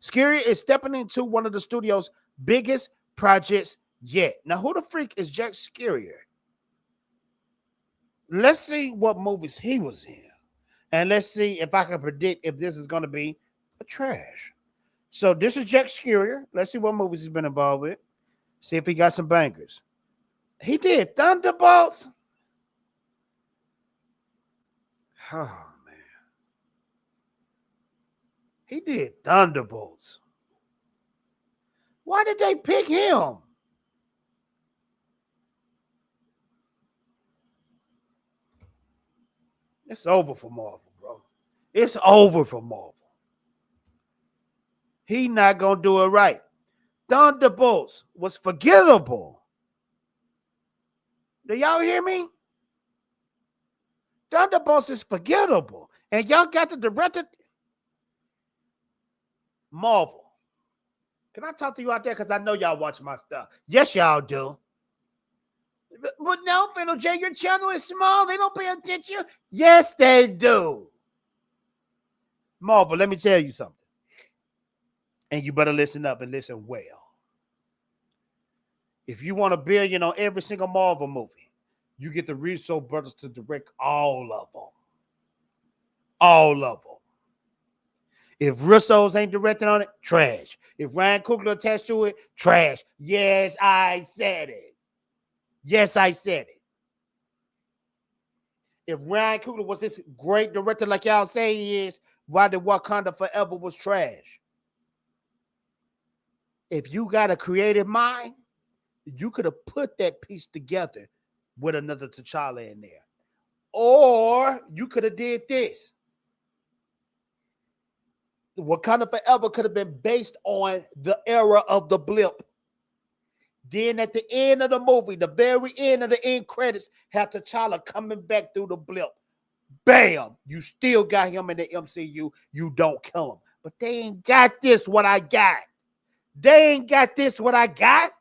Schreier is stepping into one of the studio's biggest projects yet. Now, who the freak is Jack Schreier? Let's see what movies he was in. And let's see if I can predict if this is going to be a trash. So this is Jack Schreier. Let's see what movies he's been involved with. See if he got some bangers. He did Thunderbolts. Oh, man. He did Thunderbolts. Why did they pick him? It's over for Marvel, bro. It's over for Marvel. He not gonna do it right. Thunderbolts was forgettable. Do y'all hear me? Thunderbolts is forgettable. And y'all got the director. Marvel. Can I talk to you out there? Because I know y'all watch my stuff. Yes, y'all do. But no, Phil J, your channel is small. They don't pay attention. Yes, they do. Marvel, let me tell you something. And you better listen up and listen well. If you want $1 billion on every single Marvel movie, you get the Russo brothers to direct all of them. All of them. If Russo's ain't directing on it, trash. If Ryan Coogler attached to it, trash. Yes, I said it. Yes, I said it. If Ryan Coogler was this great director like y'all say he is, why did Wakanda Forever was trash? If you got a creative mind, you could have put that piece together with another T'Challa in there. Or you could have did this. Wakanda Forever could have been based on the era of the blip. Then at the end of the movie, the very end of the end credits, have T'Challa coming back through the blip. Bam! You still got him in the MCU. You don't kill him. But they ain't got this what I got. They ain't got this what I got.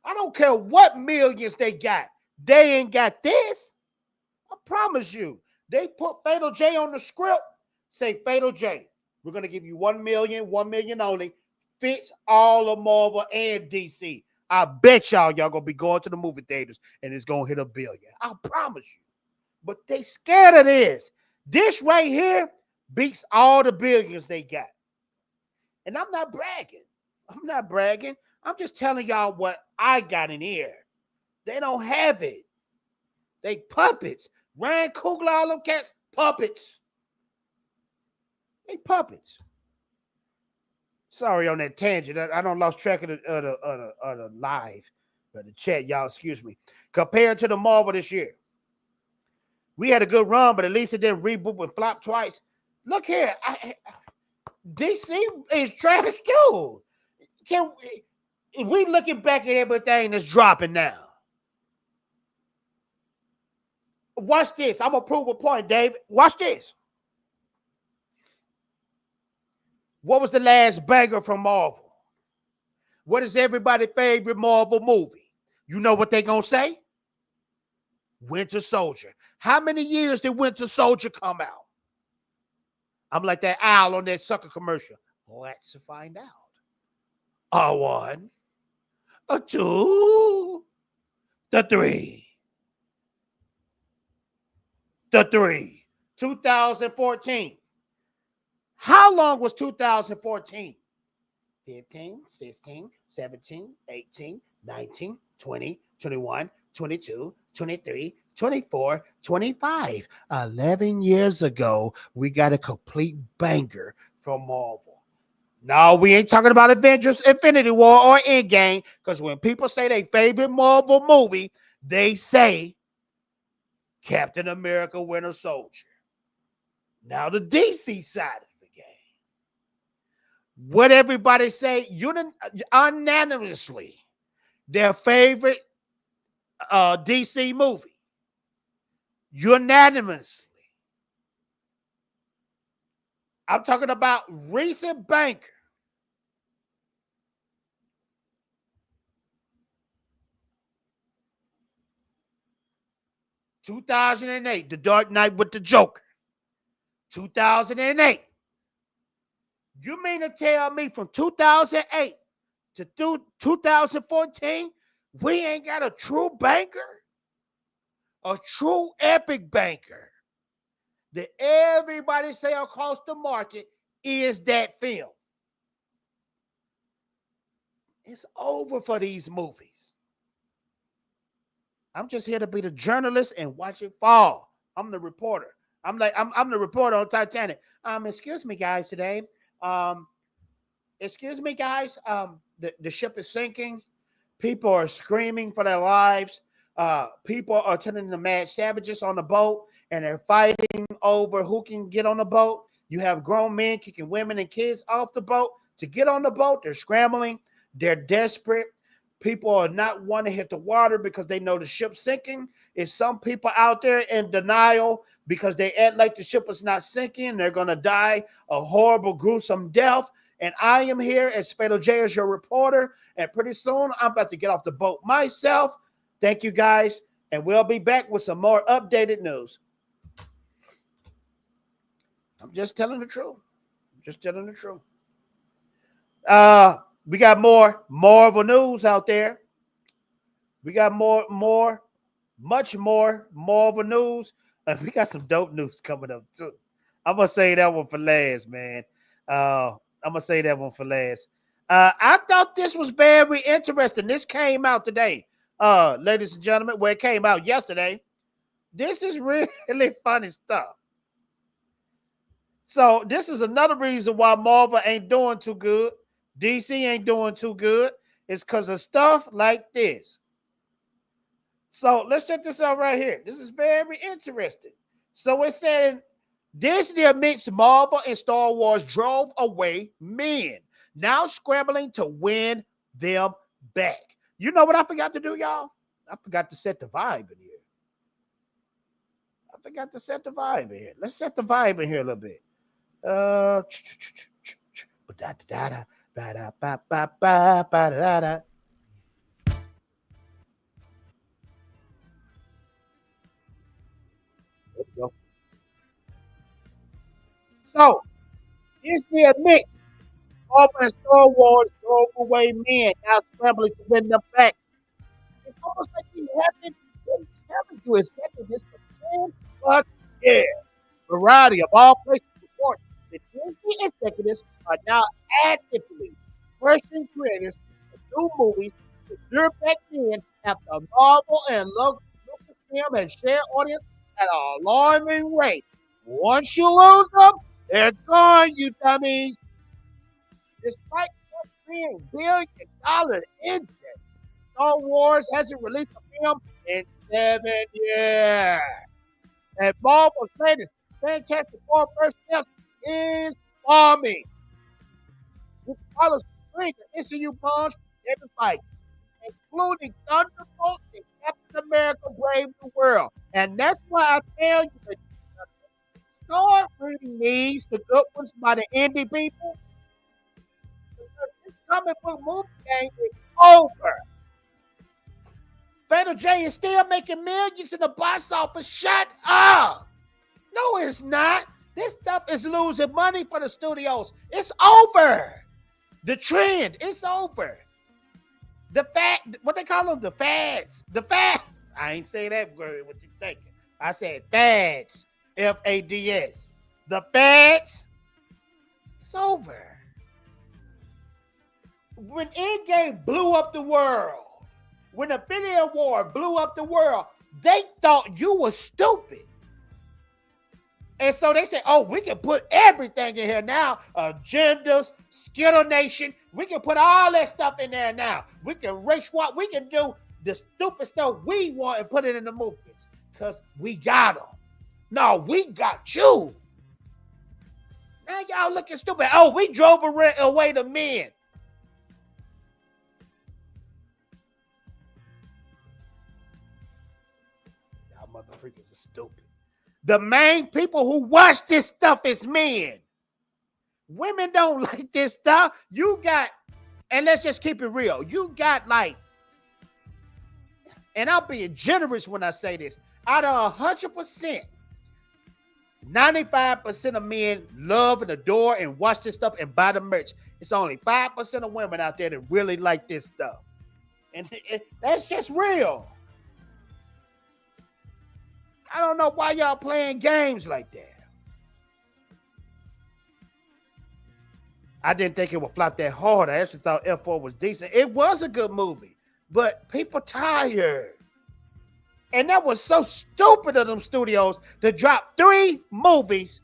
I don't care what millions they got. They ain't got this. I promise you. They put Fatal J on the script. Say, Fatal J, we're going to give you 1 million, 1 million only. Fits all of Marvel and DC. I bet y'all going to be going to the movie theaters and it's going to hit $1 billion. I promise you. But they scared of this. This right here beats all the billions they got. And I'm not bragging. I'm not bragging. I'm just telling y'all what I got in here. They don't have it. They puppets. Ryan Coogler, all them cats, puppets. They puppets. Sorry on that tangent. I don't lost track of the live, but the chat, y'all. Excuse me. Compared to the Marvel this year, we had a good run, but at least it didn't reboot and flop twice. Look here, DC is trash too. If we looking back at everything that's dropping now, watch this. I'm gonna prove a point, David. Watch this. What was the last banger from Marvel? What is everybody's favorite Marvel movie? You know what they gonna say? Winter Soldier. How many years did Winter Soldier come out? I'm like that owl on that sucker commercial. Let's find out. A 1, a 2, the 3. The 3. 2014. How long was 2014? 15, 16, 17, 18, 19, 20, 21, 22, 23, 24, 25. 11 years ago, we got a complete banger from Marvel. No, we ain't talking about Avengers, Infinity War, or Endgame, because when people say their favorite Marvel movie, they say Captain America Winter Soldier. Now the DC side of the game. What everybody say unanimously their favorite DC movie. Unanimously. I'm talking about recent banker. $2008, The Dark Knight with the Joker. 2008. You mean to tell me from 2008 to 2014, we ain't got a true banker? A true epic banker that everybody say across the market is that film. It's over for these movies. I'm just here to be the journalist and watch it fall. I'm the reporter. I'm the reporter on Titanic. Excuse me, guys, today. Excuse me, guys. The ship is sinking. People are screaming for their lives. People are turning into mad savages on the boat, and they're fighting over who can get on the boat. You have grown men kicking women and kids off the boat to get on the boat. They're scrambling. They're desperate. People are not wanting to hit the water because they know the ship's sinking. It's some people out there in denial because they act like the ship is not sinking. They're going to die a horrible, gruesome death. And I am here as Fatal J as your reporter. And pretty soon I'm about to get off the boat myself. Thank you guys. And we'll be back with some more updated news. I'm just telling the truth. Just telling the truth. We got more Marvel news out there. We got much more Marvel news. We got some dope news coming up too. I'm gonna say that one for last, man. I'm gonna say that one for last. I thought this was very interesting. This came out today, ladies and gentlemen. Well, it came out yesterday. This is really funny stuff. So this is another reason why Marvel ain't doing too good. DC ain't doing too good. It's because of stuff like this. So let's check this out right here. This is very interesting. So it said Disney admits Marvel and Star Wars drove away men, now scrambling to win them back. You know what I forgot to do, y'all? I forgot to set the vibe in here. Let's set the vibe in here a little bit. So, Disney admits Marvel and Star Wars drove away men, now scrambling to win them back. It's almost like you haven't been telling you exactly this plan, but yeah. Variety of all places report that Disney executives are now actively pushing creators for new movies to lure back in after Marvel and Lucasfilm and share audience at an alarming rate. Once you lose them, they're gone, you dummies. Despite being $1 billion in debt, Star Wars hasn't released a film in 7 years. And Marvel's latest Fantastic Four first step is bombing. With Carlos Spring and MCU bombs every fight, including Thunderbolt and Captain America Brave New World. And that's why I tell you that start reading these, the good ones by the indie people. Because this comic book movie game is over. Fatal J is still making millions in the box office. Shut up. No, it's not. This stuff is losing money for the studios. It's over. The trend, it's over. The fact, what they call them? The fads. The fads. I ain't say that word, what you thinking. I said fads. F-A-D-S. The fads, it's over. When Endgame blew up the world, when the video war blew up the world, they thought you were stupid. And so they said, oh, we can put everything in here now. Agendas, Skittle Nation. We can put all that stuff in there now. We can race what we can do the stupid stuff we want and put it in the movies. Because we got them. No, we got you. Now y'all looking stupid. Oh, we drove away the men. Y'all motherfuckers are stupid. The main people who watch this stuff is men. Women don't like this stuff. You got, and let's just keep it real. You got like, and I'm being generous when I say this, out of 100%, 95% of men love and adore and watch this stuff and buy the merch. It's only 5% of women out there that really like this stuff. And that's just real. I don't know why y'all playing games like that. I didn't think it would flop that hard. I actually thought F4 was decent. It was a good movie, but people tired. And that was so stupid of them studios to drop 3 movies.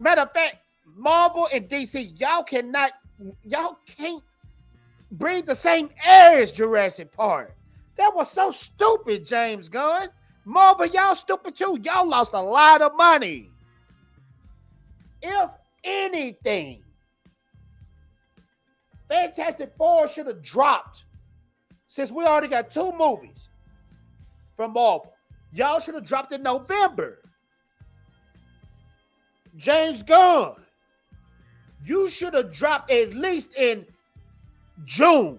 Matter of fact, Marvel and DC, y'all can't breathe the same air as Jurassic Park. That was so stupid, James Gunn. Marvel, y'all stupid too. Y'all lost a lot of money. If anything, Fantastic Four should have dropped. Since we already got 2 movies from Marvel, y'all should have dropped in November. James Gunn, you should have dropped at least in June.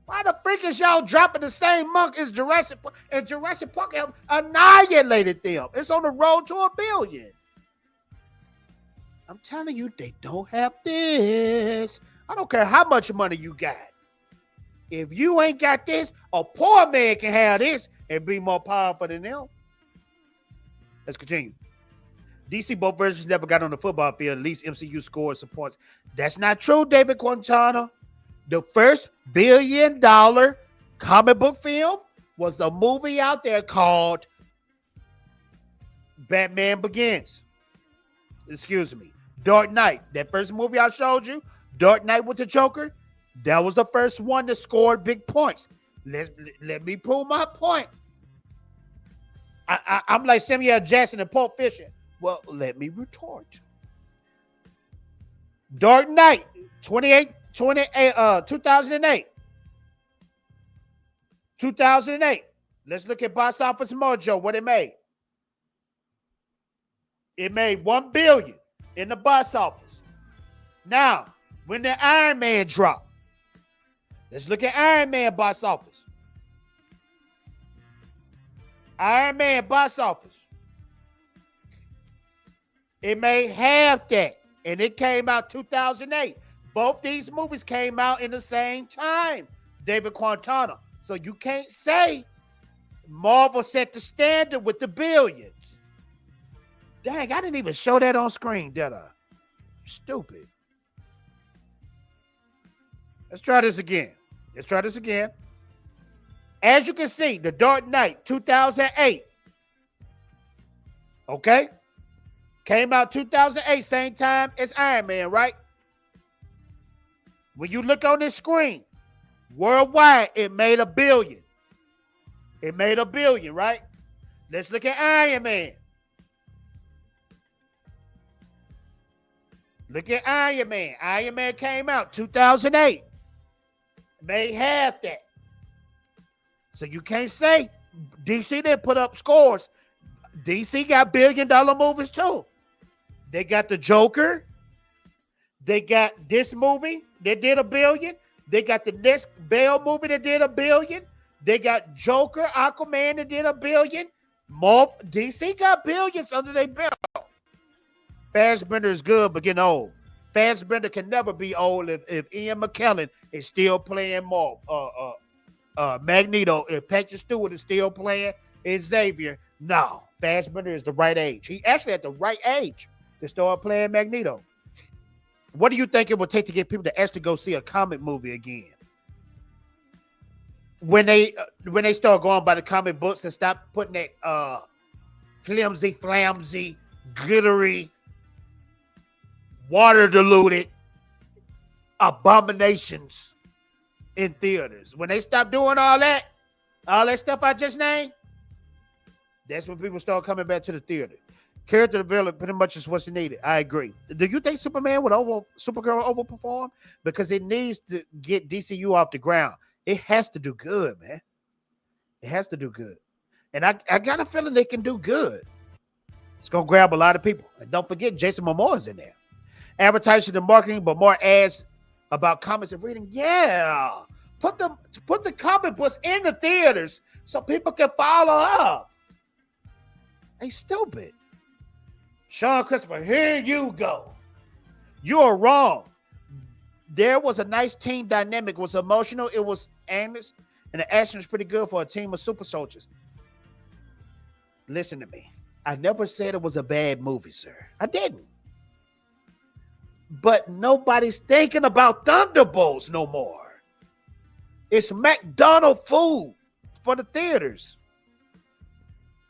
Why the freak is y'all dropping the same month as Jurassic Park? And Jurassic Park have annihilated them. It's on the road to $1 billion. I'm telling you, they don't have this. I don't care how much money you got. If you ain't got this, a poor man can have this and be more powerful than them. Let's continue. DC both versions never got on the football field. At least MCU scores supports. That's not true, David Quintana. The first $1 billion comic book film was a movie out there called Batman Begins. Excuse me. Dark Knight. That first movie I showed you, Dark Knight with the Joker, that was the first one that scored big points. Let me prove my point. I'm like Samuel Jackson and Pulp Fiction. Well, let me retort. Dark Knight, 2008. 2008. Let's look at box office mojo, what it made. It made $1 billion in the box office. Now, when the Iron Man dropped, let's look at Iron Man box office. Iron Man box office. It made half that, and it came out 2008. Both these movies came out in the same time, David Quintana. So you can't say Marvel set the standard with the billions. Dang, I didn't even show that on screen, did I? Stupid. Let's try this again. As you can see, The Dark Knight, 2008. Okay? Came out 2008, same time as Iron Man, right? When you look on this screen, worldwide, it made $1 billion. It made $1 billion, right? Let's look at Iron Man. Look at Iron Man. Iron Man came out 2008. Made half that. So you can't say DC didn't put up scores. DC got $1 billion movies too. They got the Joker. They got this movie that did $1 billion. They got the next Bale movie that did $1 billion. They got Joker, Aquaman that did $1 billion. More DC got billions under their belt. Fassbender is good, but getting old. Fassbender can never be old if Ian McKellen is still playing Magneto. If Patrick Stewart is still playing Xavier, no. Fassbender is the right age. He actually at the right age to start playing Magneto. What do you think it would take to get people to actually go see a comic movie again? When they start going by the comic books and stop putting that flimsy, glittery, water diluted abominations in theaters. When they stop doing all that stuff I just named, that's when people start coming back to the theater. Character development pretty much is what's needed. I agree. Do you think Supergirl overperform? Because it needs to get DCU off the ground. It has to do good, man. It has to do good. And I got a feeling they can do good. It's going to grab a lot of people. And don't forget, Jason Momoa is in there. Advertising and marketing, but more ads about comics and reading. Yeah. Put the comic books in the theaters so people can follow up. They stupid. Sean Christopher, here you go. You are wrong. There was a nice team dynamic. It was emotional. It was honest. And the action was pretty good for a team of super soldiers. Listen to me. I never said it was a bad movie, sir. I didn't. But nobody's thinking about Thunderbolts no more. It's McDonald's food for the theaters.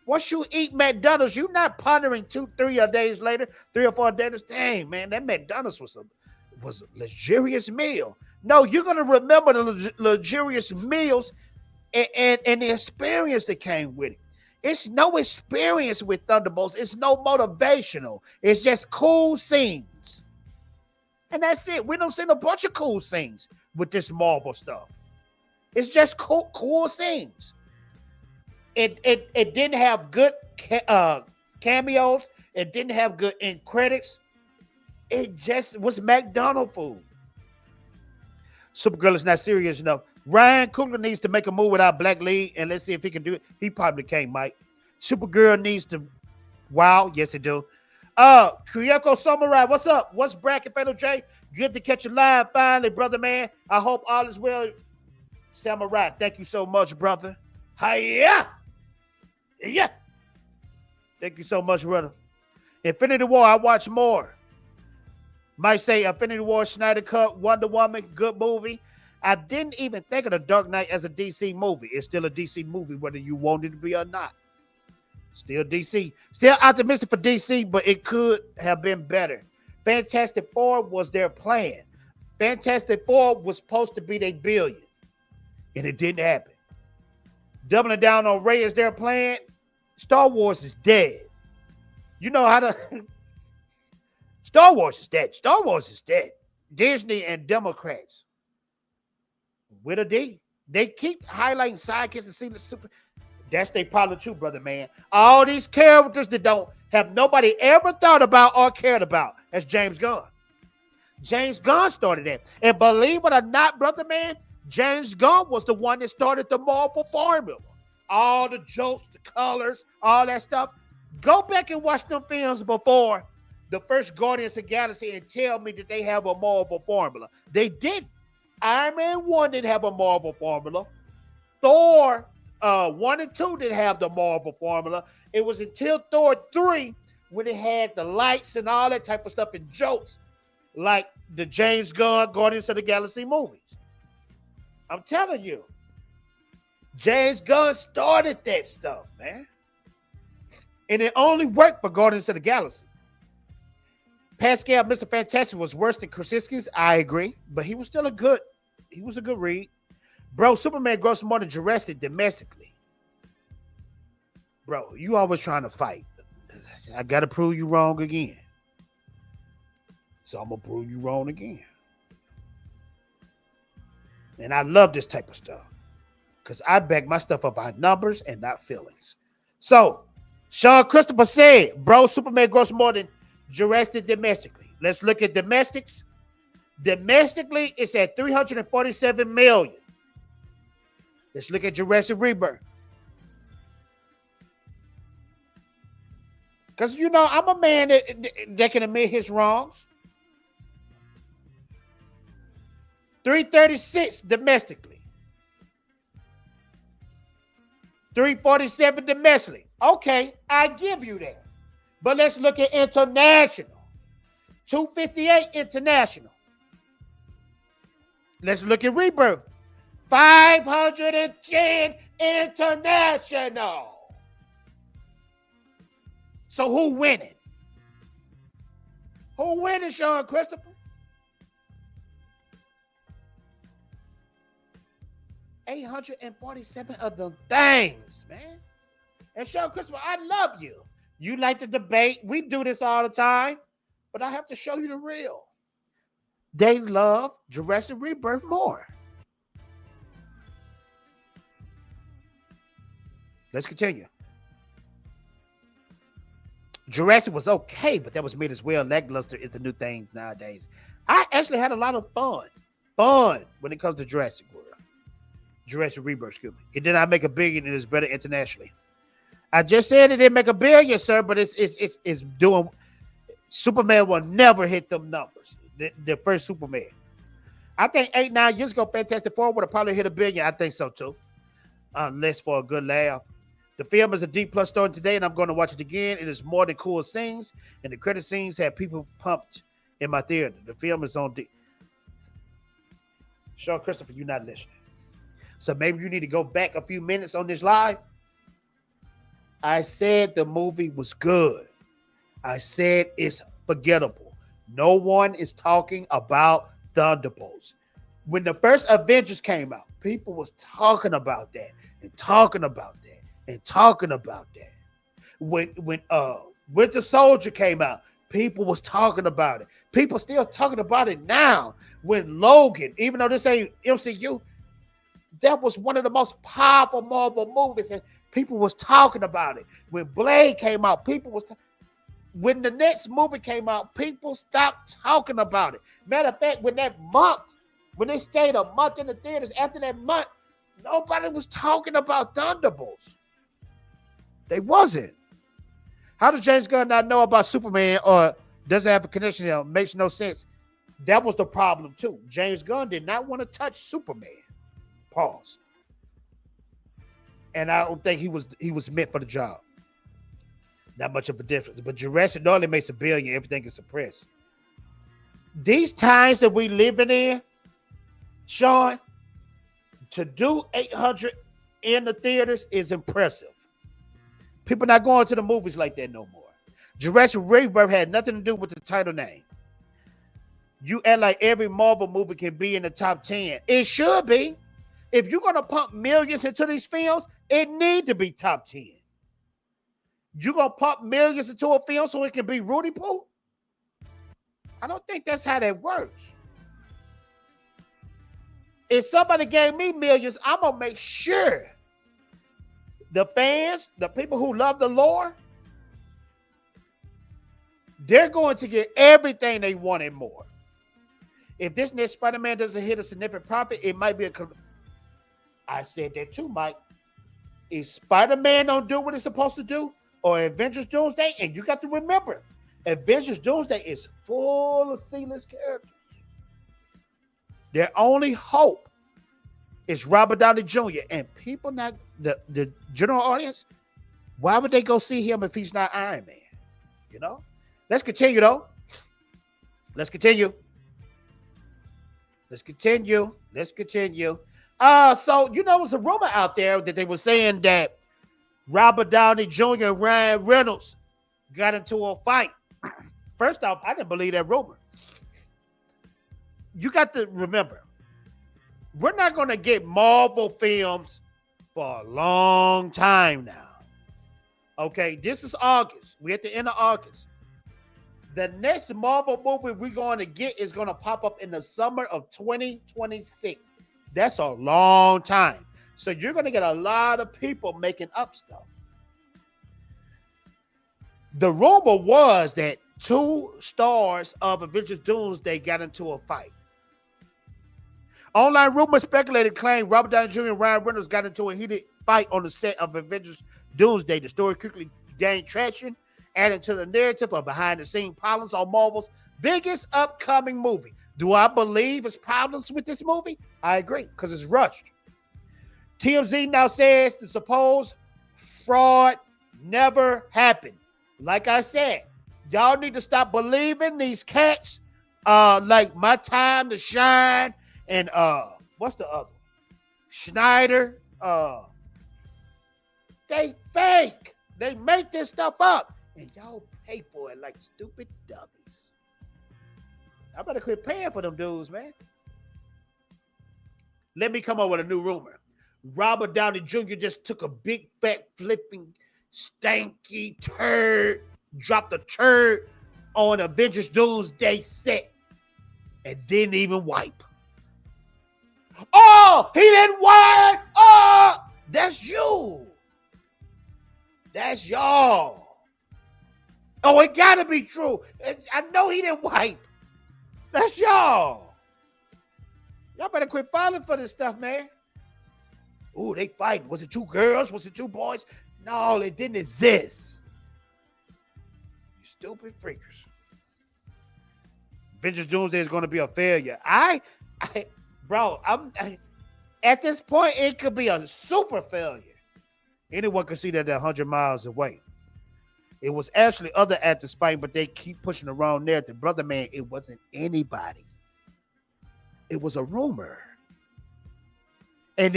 Once you eat McDonald's, you're not pondering 2-3 days later, 3 or 4 days. Dang, man, that McDonald's was a luxurious meal. No, you're gonna remember the luxurious meals and the experience that came with it. It's no experience with Thunderbolts. It's no motivational. It's just cool scenes. And that's it. We don't see a bunch of cool scenes with this Marvel stuff. It's just cool scenes. It didn't have good cameos. It didn't have good end credits. It just was McDonald's food. Supergirl is not serious enough. Ryan Coogler needs to make a move without Black Lead, and let's see if he can do it. He probably can't, Mike. Supergirl needs to. Wow, yes, it do. Kyoko Samurai, what's up? What's Bracket Fatal J? Good to catch you live finally, brother, man. I hope all is well. Samurai, thank you so much, brother. Hiya! Yeah. Thank you so much, brother. Infinity War, I watch more. Might say Infinity War, Snyder Cut, Wonder Woman, good movie. I didn't even think of The Dark Knight as a DC movie. It's still a DC movie, whether you want it to be or not. Still DC. Still optimistic for DC, but it could have been better. Fantastic Four was their plan. Fantastic Four was supposed to be their billion, and it didn't happen. Doubling down on Ray as their plan. Star Wars is dead. You know how to... Star Wars is dead. Star Wars is dead. Disney and Democrats. With a D. They keep highlighting sidekicks and see the super... That's their problem too, brother, man. All these characters that don't have nobody ever thought about or cared about. That's James Gunn. James Gunn started that. And believe it or not, brother, man, James Gunn was the one that started the Marvel formula. All the jokes, the colors, all that stuff. Go back and watch them films before the first Guardians of the Galaxy and tell me that they have a Marvel formula. They didn't. Iron Man 1 didn't have a Marvel formula. Thor 1 and 2 didn't have the Marvel formula. It was until Thor 3 when it had the lights and all that type of stuff and jokes like the James Gunn Guardians of the Galaxy movies. I'm telling you, James Gunn started that stuff, man. And it only worked for Guardians of the Galaxy. Pascal, Mr. Fantastic was worse than Krasinski's. I agree, but he was still a good read. Bro, Superman grossed more than Jurassic domestically. Bro, you always trying to fight. I got to prove you wrong again. So I'm going to prove you wrong again. And I love this type of stuff because I back my stuff up by numbers and not feelings. So, Sean Christopher said, bro, Superman grossed more than Jurassic domestically. Let's look at domestics. Domestically, it's at $347 million. Let's look at Jurassic Rebirth. Because, you know, I'm a man that can admit his wrongs. 336 domestically. 347 domestically. Okay, I give you that. But let's look at international. 258 international. Let's look at Rebirth. 510 international. So who winning? Who winning, Sean Christopher? $847 of them things, man. And Sean Christopher, I love you. You like to debate. We do this all the time. But I have to show you the real. They love Jurassic Rebirth more. Let's continue. Jurassic was okay, but that was made as well. Lackluster is the new things nowadays. I actually had a lot of fun when it comes to Jurassic World. Jurassic Rebirth, excuse me. It did not make $1 billion and it's better internationally. I just said it didn't make $1 billion, sir, but it's doing. Superman will never hit them numbers. The first Superman. I think 8-9 years ago, Fantastic Four would have probably hit $1 billion. I think so too. Unless for a good laugh. The film is a D+ starting today, and I'm going to watch it again. It is more than cool scenes, and the credit scenes have people pumped in my theater. The film is on D. Sean Christopher, you're not listening. So maybe you need to go back a few minutes on this live. I said the movie was good. I said it's forgettable. No one is talking about Thunderbolts. When the first Avengers came out, people was talking about that and talking about that and talking about that. When Winter Soldier came out, people was talking about it. People still talking about it now. When Logan, even though this ain't MCU, that was one of the most powerful Marvel movies, and people was talking about it. When Blade came out, people was when the next movie came out, people stopped talking about it. Matter of fact, when they stayed a month in the theaters, after that month, nobody was talking about Thunderbolts. They wasn't. How does James Gunn not know about Superman or doesn't have a connection there? Makes no sense. That was the problem too. James Gunn did not want to touch Superman. Pause. And I don't think he was meant for the job. Not much of a difference. But Jurassic normally makes $1 billion. Everything is suppressed. These times that we living in, Sean, to do 800 in the theaters is impressive. People not going to the movies like that no more. Jurassic Rebirth had nothing to do with the title name. You act like every Marvel movie can be in the top 10. It should be. If you're going to pump millions into these films, it need to be top 10. You're going to pump millions into a film so it can be Rudy Poo? I don't think that's how that works. If somebody gave me millions, I'm going to make sure the fans, the people who love the lore, they're going to get everything they want and more. If this next Spider-Man doesn't hit a significant profit, it might be a... I said that too, Mike. If Spider-Man don't do what it's supposed to do, or Avengers Doomsday, and you got to remember, Avengers Doomsday is full of C-list characters. Their only hope is Robert Downey Jr. And people not, the general audience, why would they go see him if he's not Iron Man? You know? Let's continue, though. Let's continue. So, there's a rumor out there that they were saying that Robert Downey Jr. and Ryan Reynolds got into a fight. First off, I didn't believe that rumor. You got to remember, we're not going to get Marvel films for a long time now. Okay, this is August. We're at the end of August. The next Marvel movie we're going to get is going to pop up in the summer of 2026. That's a long time. So you're going to get a lot of people making up stuff. The rumor was that 2 stars of Avengers Doomsday got into a fight. Online rumors speculated claimed Robert Downey Jr. and Ryan Reynolds got into a heated fight on the set of Avengers Doomsday. The story quickly gained traction, adding to the narrative of behind-the-scenes problems on Marvel's biggest upcoming movie. Do I believe it's problems with this movie? I agree, because it's rushed. TMZ now says the supposed fraud never happened. Like I said, y'all need to stop believing these cats like My Time to Shine and what's the other? Schneider. They fake. They make this stuff up. And y'all pay for it like stupid dummies. I better quit paying for them dudes, man. Let me come up with a new rumor. Robert Downey Jr. just took a big, fat, flipping, stanky turd, dropped a turd on Avengers Doomsday set and didn't even wipe. Oh, he didn't wipe. Oh, that's you. That's y'all. Oh, it gotta be true. I know he didn't wipe. That's y'all. Y'all better quit falling for this stuff, man. Ooh, they fight. Was it 2 girls? Was it 2 boys? No, it didn't exist. You stupid freakers. Avengers Doomsday is going to be a failure. Bro, at this point, it could be a super failure. Anyone could see that they're 100 miles away. It was actually other actors fighting, but they keep pushing the wrong narrative. Brother, man, it wasn't anybody. It was a rumor. And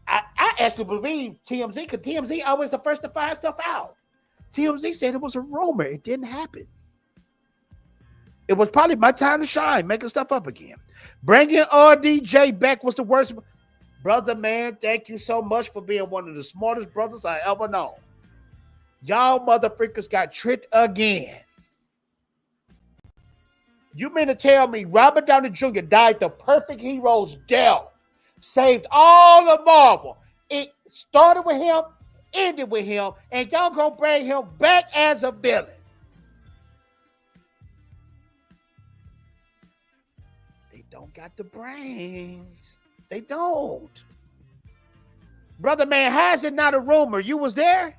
I actually believe TMZ, because TMZ always the first to find stuff out. TMZ said it was a rumor. It didn't happen. It was probably my time to shine, making stuff up again. Bringing RDJ back was the worst. Brother, man, thank you so much for being one of the smartest brothers I ever known. Y'all motherfuckers got tricked again. You mean to tell me Robert Downey Jr. died the perfect hero's death, saved all of Marvel? It started with him, ended with him, and y'all gonna bring him back as a villain. They don't got the brains. They don't. Brother, man, how is it not a rumor? You was there?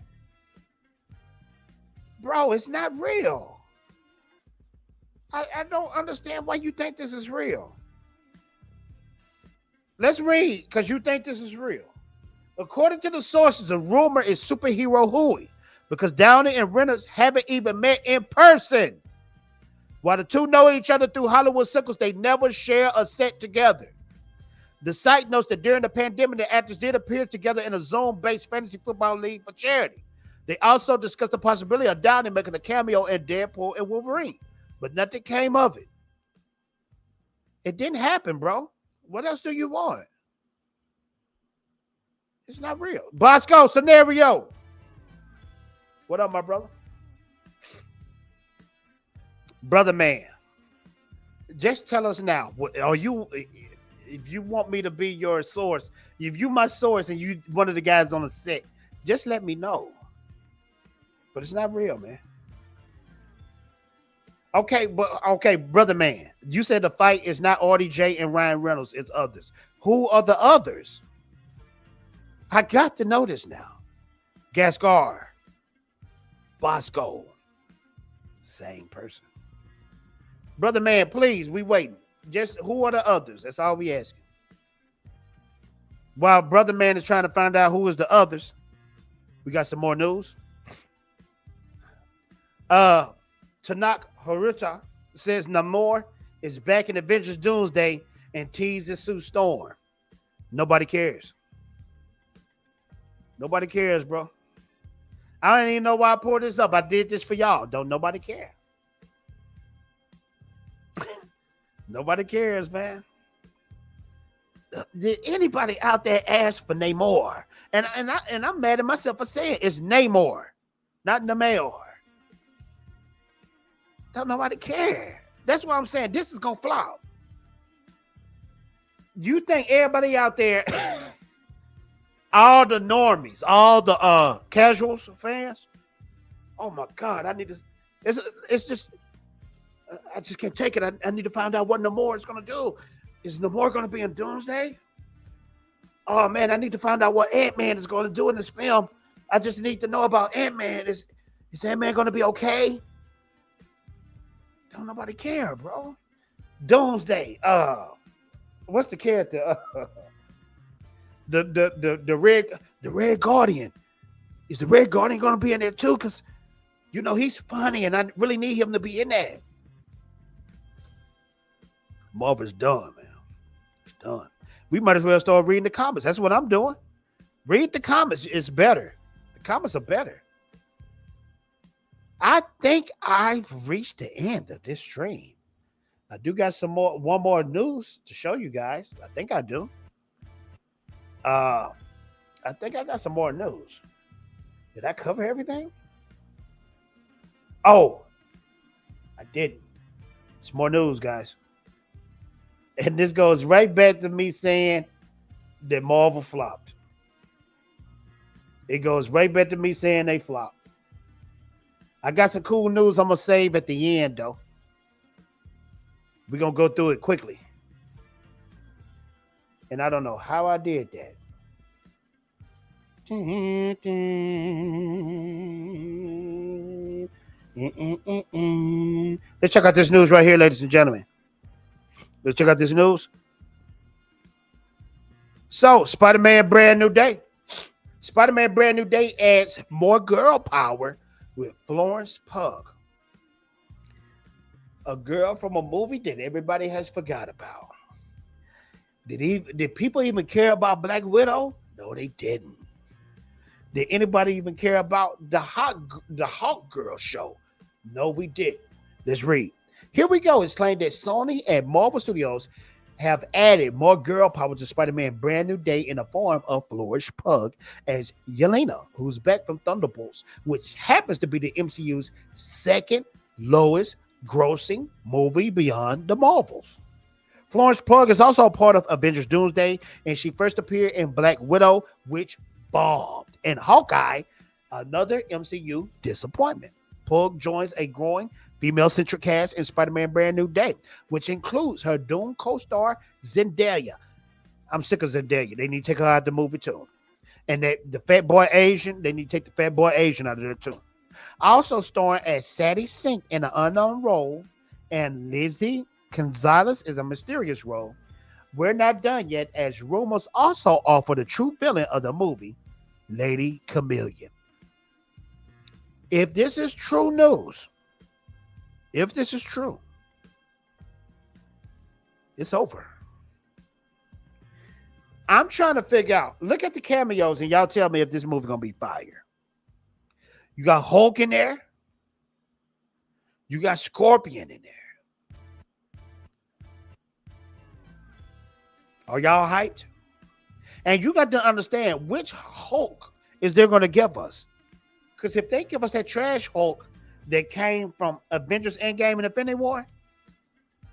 Bro, it's not real. I don't understand why you think this is real. Let's read, because you think this is real. According to the sources, the rumor is superhero Huey, because Downey and Reynolds haven't even met in person. While the two know each other through Hollywood circles, they never share a set together. The site notes that during the pandemic, the actors did appear together in a Zoom-based fantasy football league for charity. They also discussed the possibility of Downey making a cameo in Deadpool and Wolverine, but nothing came of it. It didn't happen, bro. What else do you want? It's not real. Bosco, scenario. What up, my brother? Brother, man, just tell us now. Are you? If you want me to be your source, if you my source and you one of the guys on the set, just let me know. But it's not real, man. Okay, brother, man. You said the fight is not RDJ and Ryan Reynolds, it's others. Who are the others? I got to know this now. Gascar, Bosco, same person. Brother, man, please, we waiting. Just who are the others? That's all we asking. While brother, man, is trying to find out who is the others, we got some more news. Tanak Haruta says Namor is back in Avengers Doomsday and teases Sue Storm. Nobody cares. Nobody cares, bro. I don't even know why I poured this up. I did this for y'all. Don't nobody care. Nobody cares, man. Did anybody out there ask for Namor? And I'm mad at myself for saying it's Namor, not Namor. Don't nobody care. That's what I'm saying. This is gonna flop. You think everybody out there, all the normies, all the casuals fans? Oh my God, I need to. It's just. I just can't take it. I need to find out what Namor is gonna do. Is Namor gonna be in Doomsday? Oh man, I need to find out what Ant-Man is gonna do in this film. I just need to know about Ant-Man. Is Ant-Man gonna be okay? Don't nobody care, bro. Doomsday. What's the character? The Red Guardian. Is the Red Guardian gonna be in there too? Because you know he's funny, and I really need him to be in there. Marvel's done, man. It's done. We might as well start reading the comments. That's what I'm doing. Read the comments. It's better. The comments are better. I think I've reached the end of this stream. I do got one more news to show you guys. I think I do. I think I got some more news. Did I cover everything? Oh, I didn't. It's more news, guys. And this goes right back to me saying that Marvel flopped. It goes right back to me saying they flopped. I got some cool news I'm going to save at the end, though. We're going to go through it quickly. And I don't know how I did that. Let's check out this news right here, ladies and gentlemen. Let's check out this news. So, Spider-Man Brand New Day. Spider-Man Brand New Day adds more girl power with Florence Pugh. A girl from a movie that everybody has forgot about. Did people even care about Black Widow? No, they didn't. Did anybody even care about the Hawk Girl show? No, we didn't. Let's read. Here we go. It's claimed that Sony and Marvel Studios have added more girl power to Spider-Man Brand New Day in the form of Florence Pugh as Yelena, who's back from Thunderbolts, which happens to be the MCU's second lowest grossing movie beyond the Marvels. Florence Pugh is also a part of Avengers Doomsday, and she first appeared in Black Widow, which bombed, and Hawkeye, another MCU disappointment. Pugh joins a growing female-centric cast in Spider-Man Brand New Day, which includes her Doom co-star Zendaya. I'm sick of Zendaya. They need to take her out of the movie too. And the fat boy Asian, they need to take the fat boy Asian out of there too. Also starring as Sadie Sink in an unknown role, and Lizzie Gonzalez is a mysterious role. We're not done yet, as rumors also offer the true villain of the movie, Lady Chameleon. If this is true news, if this is true, it's over. I'm trying to figure out, look at the cameos and y'all tell me if this movie gonna be fire. You got Hulk in there. You got Scorpion in there. Are y'all hyped? And you got to understand which Hulk is they're going to give us. Because if they give us that trash Hulk that came from Avengers Endgame and Infinity War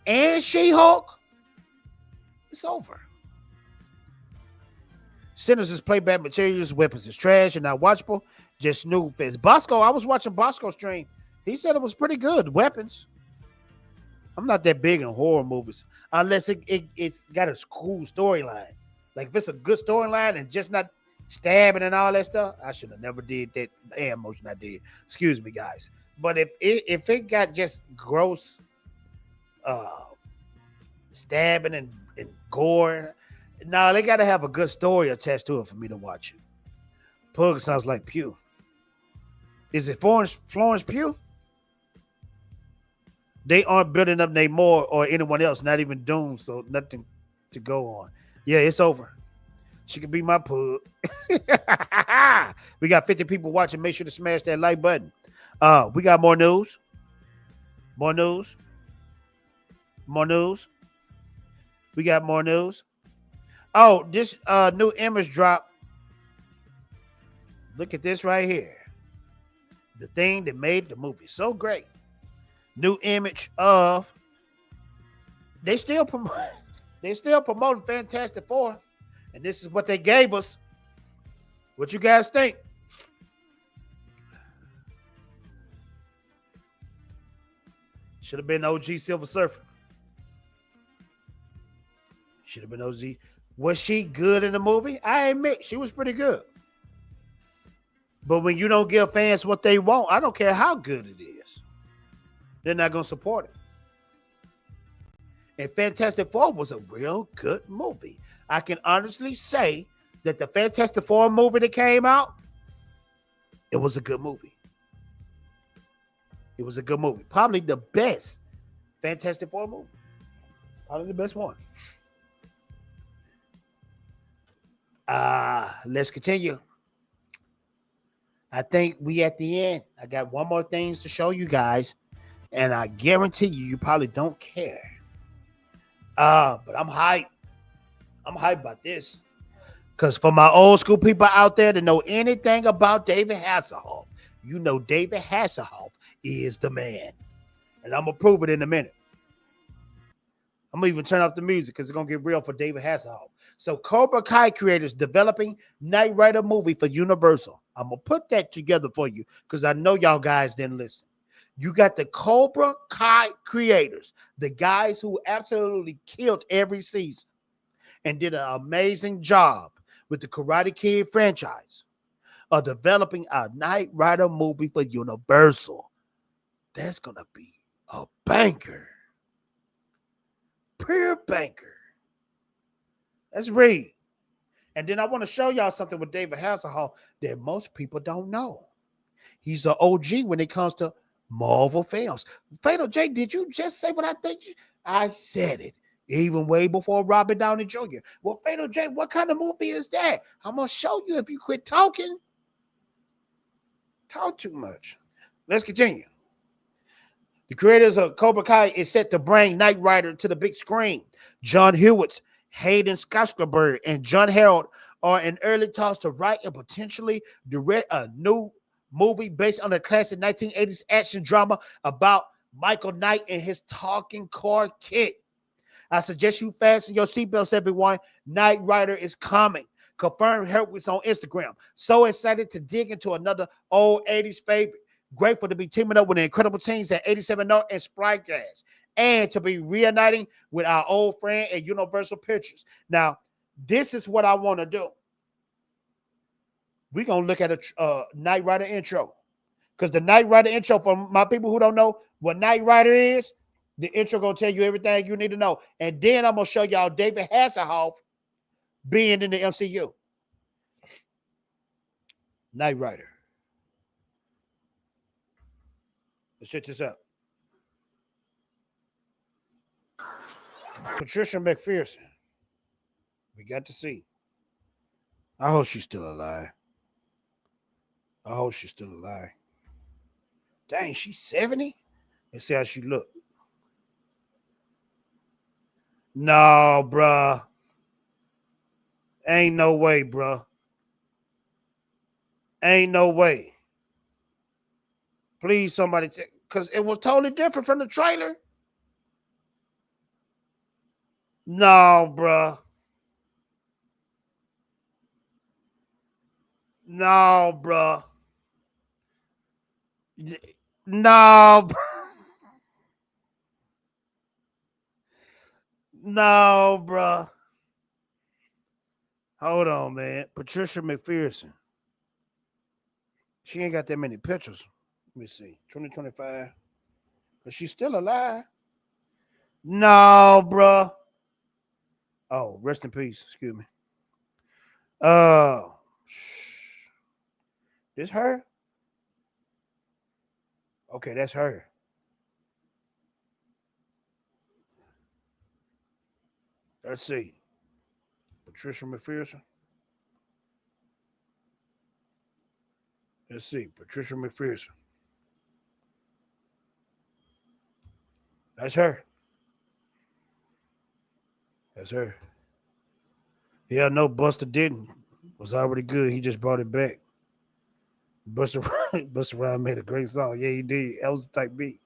and She-Hulk, it's over. Sinners is playback materials, weapons is trash and not watchable. Just new fits. Bosco, I was watching Bosco stream. He said it was pretty good. Weapons. I'm not that big in horror movies unless it's got a cool storyline. Like if it's a good storyline and just not stabbing and all that stuff, I should have never did that hand motion I did. Excuse me, guys. But if it got just gross stabbing and gore, no, they got to have a good story attached to it for me to watch it. Pug sounds like Pugh. Is it Florence Pugh? They aren't building up Namor or anyone else, not even Doom, so nothing to go on. Yeah, it's over. She could be my Pug. We got 50 people watching. Make sure to smash that like button. We got more news. More news. More news. We got more news. Oh, this new image drop. Look at this right here. The thing that made the movie so great. New image of they still promoting Fantastic Four, and this is what they gave us. What you guys think? Should have been OG Silver Surfer. Should have been OG. Was she good in the movie? I admit she was pretty good. But when you don't give fans what they want, I don't care how good it is. They're not going to support it. And Fantastic Four was a real good movie. I can honestly say that the Fantastic Four movie that came out, it was a good movie. It was a good movie. Probably the best Fantastic Four movie. Probably the best one. Let's continue. I think we at the end. I got one more things to show you guys. And I guarantee you probably don't care. But I'm hyped. I'm hyped about this. Because for my old school people out there that know anything about David Hasselhoff, you know David Hasselhoff is the man. And I'm going to prove it in a minute. I'm going to even turn off the music because it's going to get real for David Hasselhoff. So Cobra Kai creators developing Knight Rider movie for Universal. I'm going to put that together for you because I know y'all guys didn't listen. You got the Cobra Kai creators, the guys who absolutely killed every season and did an amazing job with the Karate Kid franchise of developing a Knight Rider movie for Universal. That's going to be a banker. Pure banker. Let's read. And then I want to show y'all something with David Hasselhoff that most people don't know. He's an OG when it comes to Marvel films. Fatal J, did you just say what I think? I said it. even way before Robert Downey Jr. Well, Fatal J, what kind of movie is that? I'm gonna show you if you quit talking. Talk too much. Let's continue. The creators of Cobra Kai is set to bring Knight Rider to the big screen. John Hewitts, Hayden Scottsberg, and John Harold are in early talks to write and potentially direct a new movie based on the classic 1980s action drama about Michael Knight and his talking car kit. I suggest you fasten your seatbelts, everyone. Knight Rider is coming. Confirmed Hewitts on Instagram. So excited to dig into another old 80s favorite. Grateful to be teaming up with the incredible teams at 87 North and Spyglass, and to be reuniting with our old friend at Universal Pictures. Now, this is what I want to do. We're going to look at a Knight Rider intro. Because the Knight Rider intro, for my people who don't know what Knight Rider is, the intro going to tell you everything you need to know. And then I'm going to show y'all David Hasselhoff being in the MCU. Knight Rider. Let's check this out. Patricia McPherson. We got to see. I hope she's still alive. I hope she's still alive. Dang, she's 70? Let's see how she look. No, bruh. Ain't no way, bruh. Ain't no way. Please, somebody, because it was totally different from the trailer. No, bruh. No, bruh. No, bruh. No, bruh. Hold on, man. Patricia McPherson. She ain't got that many pictures. Let me see. 2025. But she's still alive. No, bruh. Oh, rest in peace. Excuse me. This her? Okay, that's her. Let's see. Patricia McPherson. Let's see. Patricia McPherson. That's her. That's her. Yeah, no, Buster didn't. Was already good. He just brought it back. Buster Rhymes made a great song. Yeah, he did. That was the type beat.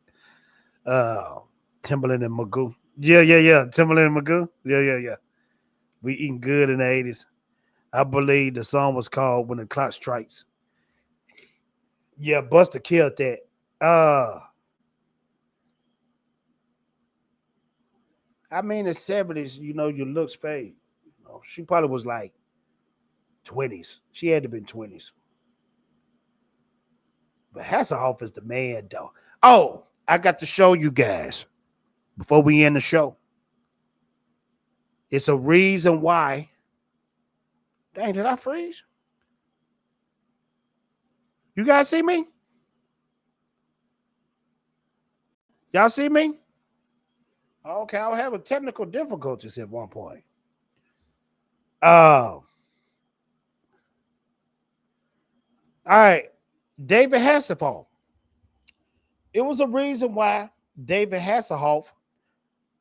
Timberland and Magoo. Yeah. Timberland and Magoo. Yeah. We eating good in the 80s. I believe the song was called When the Clock Strikes. Yeah, Buster killed that. I mean, the 70s, your looks fade. She probably was like 20s. She had to be 20s. But Hasselhoff is the man, though. Oh, I got to show you guys before we end the show. It's a reason why. Dang, did I freeze? You guys see me? Y'all see me? Okay, I was having technical difficulties at one point. All right, David Hasselhoff. It was a reason why David Hasselhoff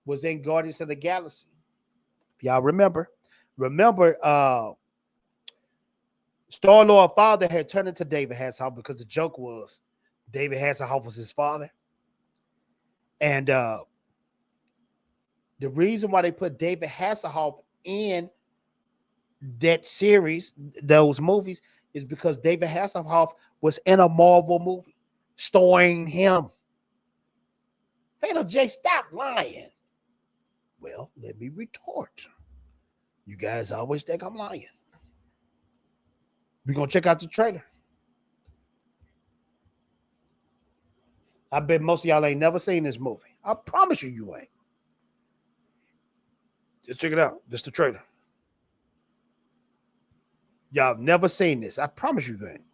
was in Guardians of the Galaxy. If y'all remember, Star-Lord father had turned into David Hasselhoff because the joke was David Hasselhoff was his father. And the reason why they put David Hasselhoff in that series, those movies, is because David Hasselhoff was in a Marvel movie starring him. Fatal J, stop lying. Well, let me retort. You guys always think I'm lying. We're going to check out the trailer. I bet most of y'all ain't never seen this movie. I promise you ain't. Just check it out. This is the trailer. Y'all never seen this. I promise you ain't.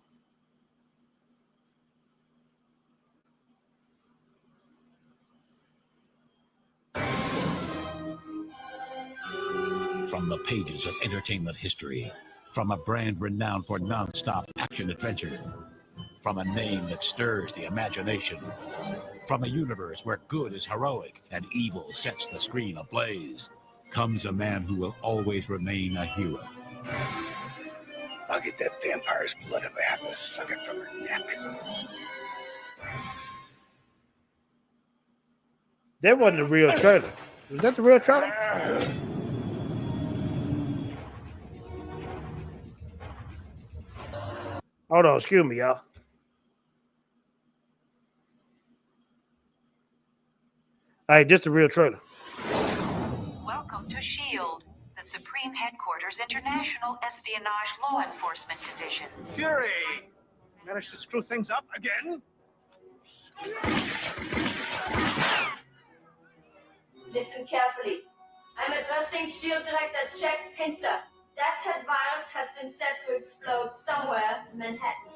the pages of entertainment history. From a brand renowned for non-stop action-adventure. From a name that stirs the imagination. From a universe where good is heroic and evil sets the screen ablaze, comes a man who will always remain a hero. I'll get that vampire's blood if I have to suck it from her neck. That wasn't the real trailer. Was that the real trailer? Hold on, excuse me, y'all. All right, this the real trailer. Welcome to S.H.I.E.L.D., the Supreme Headquarters International Espionage Law Enforcement Division. Fury! Managed to screw things up again? Listen carefully. I'm addressing S.H.I.E.L.D. Director Jack Pinter. That's head virus has been set to explode somewhere in Manhattan.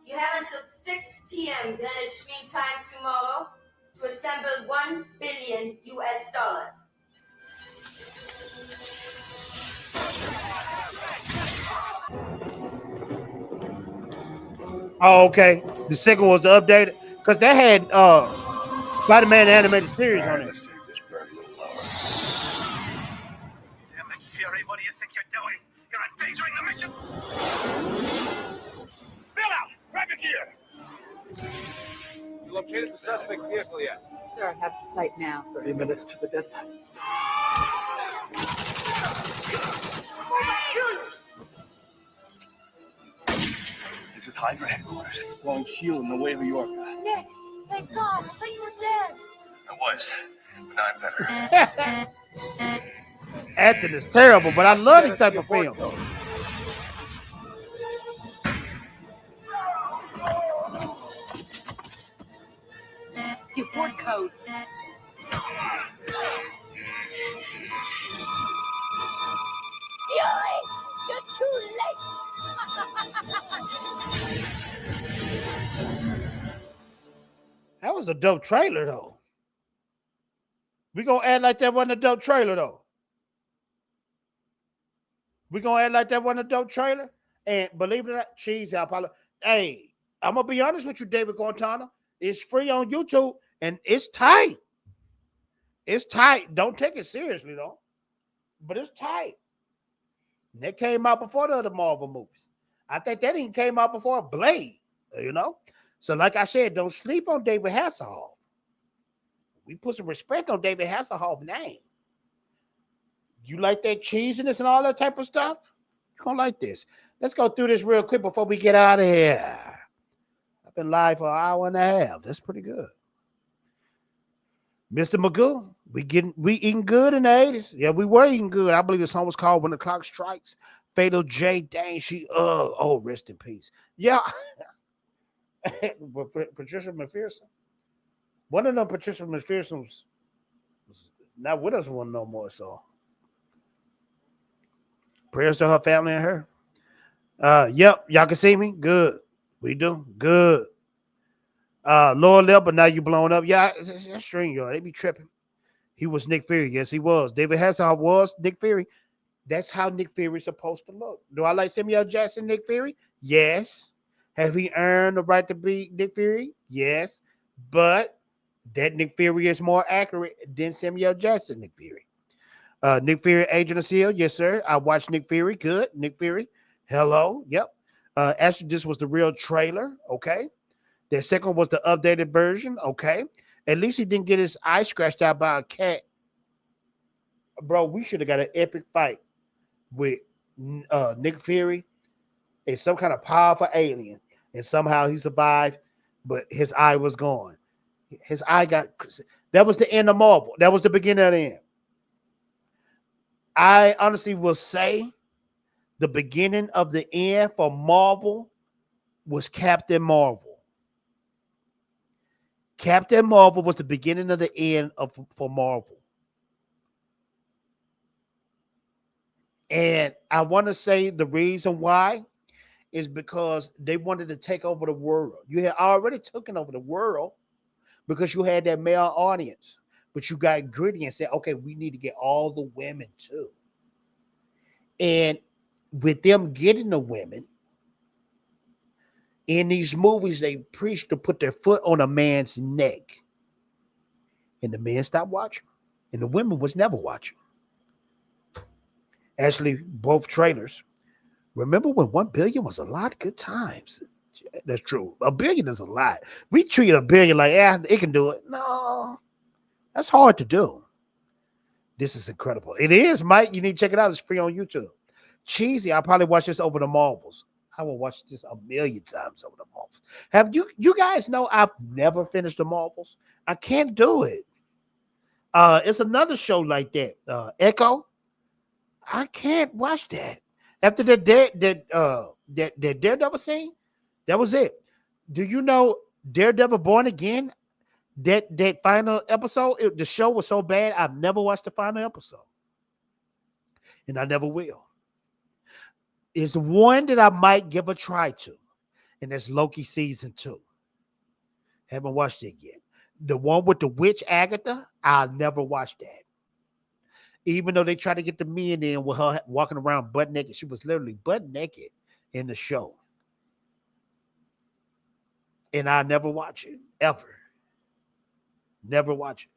You have until 6 p.m. Greenwich Mean Time tomorrow to assemble $1 billion. Oh, okay. The second was the updated because they had Spiderman animated series on it. Damn it, Fury, what do you think you're doing? You're endangering the mission! Bill out! Grab your gear! You located the suspect vehicle yet? Sir, have the site now. 30 minutes to the deadline. This is Hydra headquarters. Blowing S.H.I.E.L.D. in the way of New York. Nick, thank God. I thought you were dead. I was, but now I'm better. Acting is terrible, but I love these type of films. Deport code. You're too late. That was a dope trailer, though. We gonna act like that wasn't a dope trailer, though. We gonna act like that wasn't a dope trailer. And believe it or not, cheese Apollo. Hey, I'm gonna be honest with you, David Cortana. It's free on YouTube and it's tight. It's tight. Don't take it seriously, though. But it's tight. That came out before the other Marvel movies. I think that even came out before Blade, you know? So, like I said, don't sleep on David Hasselhoff. We put some respect on David Hasselhoff's name. You like that cheesiness and all that type of stuff? You're going to like this. Let's go through this real quick before we get out of here. I've been live for an hour and a half. That's pretty good. Mr. Magoo, we eating good in the 80s. Yeah, we were eating good. I believe the song was called When the Clock Strikes. Fatal J. Dang, rest in peace. Yeah. Patricia McPherson. One of them Patricia McPherson was not with us one no more. So prayers to her family and her. Yep, y'all can see me. Good. We do good. Lower lip, but now you blown up. Yeah, that's string, y'all. They be tripping. He was Nick Fury. Yes, he was. David Hasselhoff was Nick Fury. That's how Nick Fury is supposed to look. Do I like Samuel Jackson, Nick Fury? Yes. Have he earned the right to be Nick Fury? Yes. But that Nick Fury is more accurate than Samuel Jackson, Nick Fury. Nick Fury, Agent of S.H.I.E.L.D. Yes, sir. I watched Nick Fury. Good. Nick Fury. Hello. Yep. Actually, this was the real trailer. Okay. The second was the updated version. Okay. At least he didn't get his eye scratched out by a cat. Bro, we should have got an epic fight with Nick Fury and some kind of powerful alien. And somehow he survived, but his eye was gone. His eye got... That was the end of Marvel. That was the beginning of the end. I honestly will say the beginning of the end for Marvel was Captain Marvel. Captain Marvel was the beginning of the end for Marvel. And I want to say the reason why is because they wanted to take over the world. You had already taken over the world because you had that male audience, but you got gritty and said, okay, we need to get all the women too. And with them getting the women in these movies, they preach to put their foot on a man's neck. And the men stopped watching. And the women was never watching. Actually, both trailers. Remember when 1 billion was a lot? Good times. That's true. $1 billion is a lot. We treat $1 billion like, yeah, it can do it. No, that's hard to do. This is incredible. It is, Mike. You need to check it out. It's free on YouTube. Cheesy. I'll probably watch this over the Marvels. I will watch this 1,000,000 times over the Marvels. Have you guys know I've never finished the Marvels? I can't do it. It's another show like that. Echo. I can't watch that. After the Daredevil scene, that was it. Do you know Daredevil Born Again? That final episode, the show was so bad, I've never watched the final episode. And I never will. It's one that I might give a try to, and that's Loki season 2. Haven't watched it yet. The one with the witch Agatha, I'll never watch that. Even though they try to get the men in with her walking around butt naked. She was literally butt naked in the show. And I never watch it, ever. Never watch it.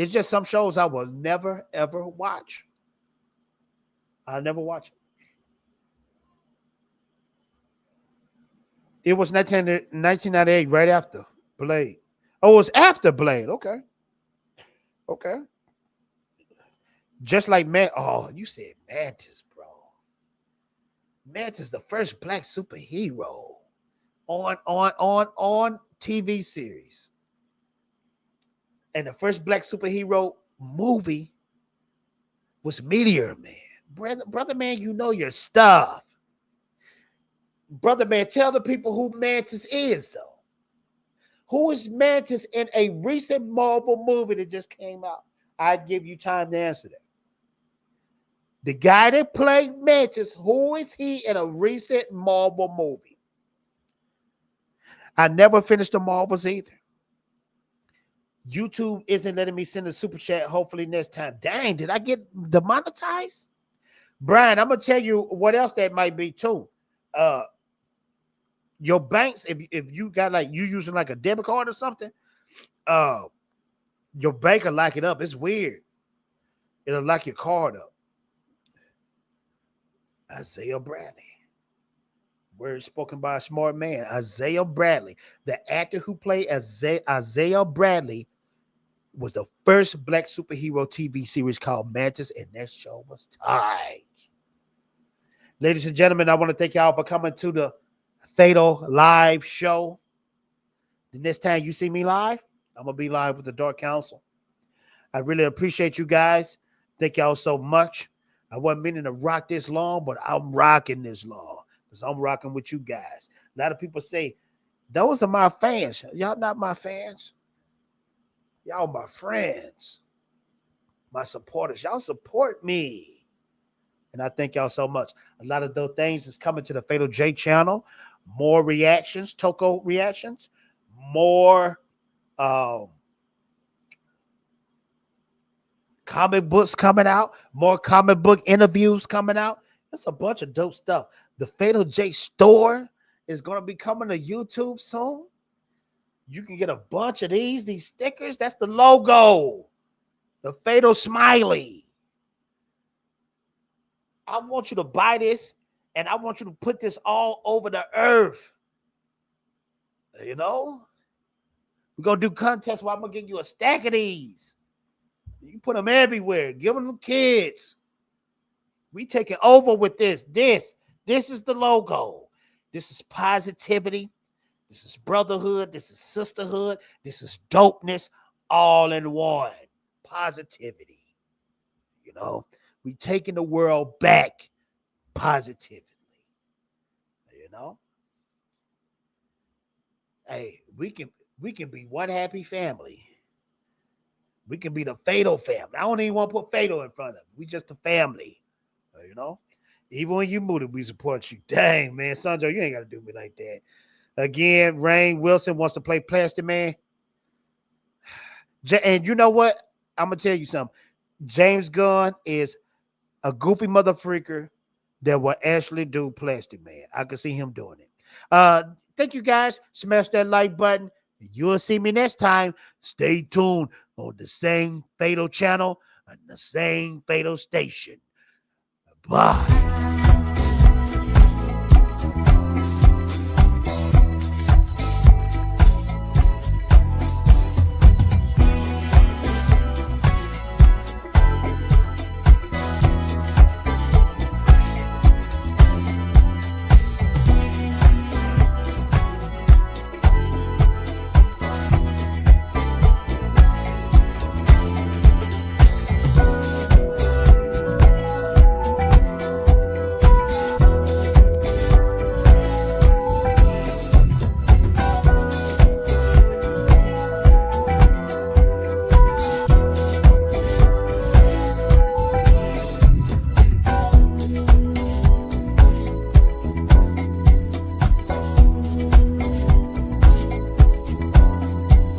It's just some shows I will never, ever watch. I'll never watch it. It was 1998, right after Blade. Oh, it was after Blade. Okay. Just like you said Mantis, bro. Mantis, the first black superhero on TV series. And the first black superhero movie was Meteor Man. Brother man, you know your stuff. Brother man, tell the people who Mantis is, though. Who is Mantis in a recent Marvel movie that just came out? I'd give you time to answer that. The guy that played Mantis, who is he in a recent Marvel movie? I never finished the Marvels either. YouTube isn't letting me send a super chat. Hopefully next time. Dang, did I get demonetized? Brian, I'm going to tell you what else that might be too. Your banks, if you got like you using like a debit card or something, your bank will lock it up. It's weird. It'll lock your card up. Isaiah Bradley. Word spoken by a smart man. Isaiah Bradley. The actor who played Isaiah Bradley was the first black superhero TV series called Mantis, and that show was tight. Ladies and gentlemen, I want to thank y'all for coming to the Fatal Live show. The next time you see me live, I'm going to be live with the Dark Council. I really appreciate you guys. Thank y'all so much. I wasn't meaning to rock this long, but I'm rocking this long because I'm rocking with you guys. A lot of people say, those are my fans. Y'all not my fans. Y'all my friends, my supporters. Y'all support me. And I thank y'all so much. A lot of those things is coming to the Fatal J channel. More reactions, Toko reactions. More comic books coming out, more comic book interviews coming out. It's a bunch of dope stuff. The Fatal J store is going to be coming to YouTube soon. You can get a bunch of these stickers. That's the logo, the Fatal Smiley. I want you to buy this, and I want you to put this all over the earth. You know, we're going to do contests where I'm going to give you a stack of these. You put them everywhere. Give them to kids. We taking over with this. This is the logo. This is positivity. This is brotherhood. This is sisterhood. This is dopeness all in one. Positivity. You know, we taking the world back positively. You know? Hey, we can be one happy family. We can be the Fatal family. I don't even want to put Fatal in front of it. We just a family. You know? Even when you move it, we support you. Dang, man. Sandro, you ain't got to do me like that. Again, Rain Wilson wants to play Plastic Man. And you know what? I'm going to tell you something. James Gunn is a goofy mother freaker that will actually do Plastic Man. I can see him doing it. Thank you guys. Smash that like button. You'll see me next time. Stay tuned on the same Fatal channel and the same Fatal station. Bye.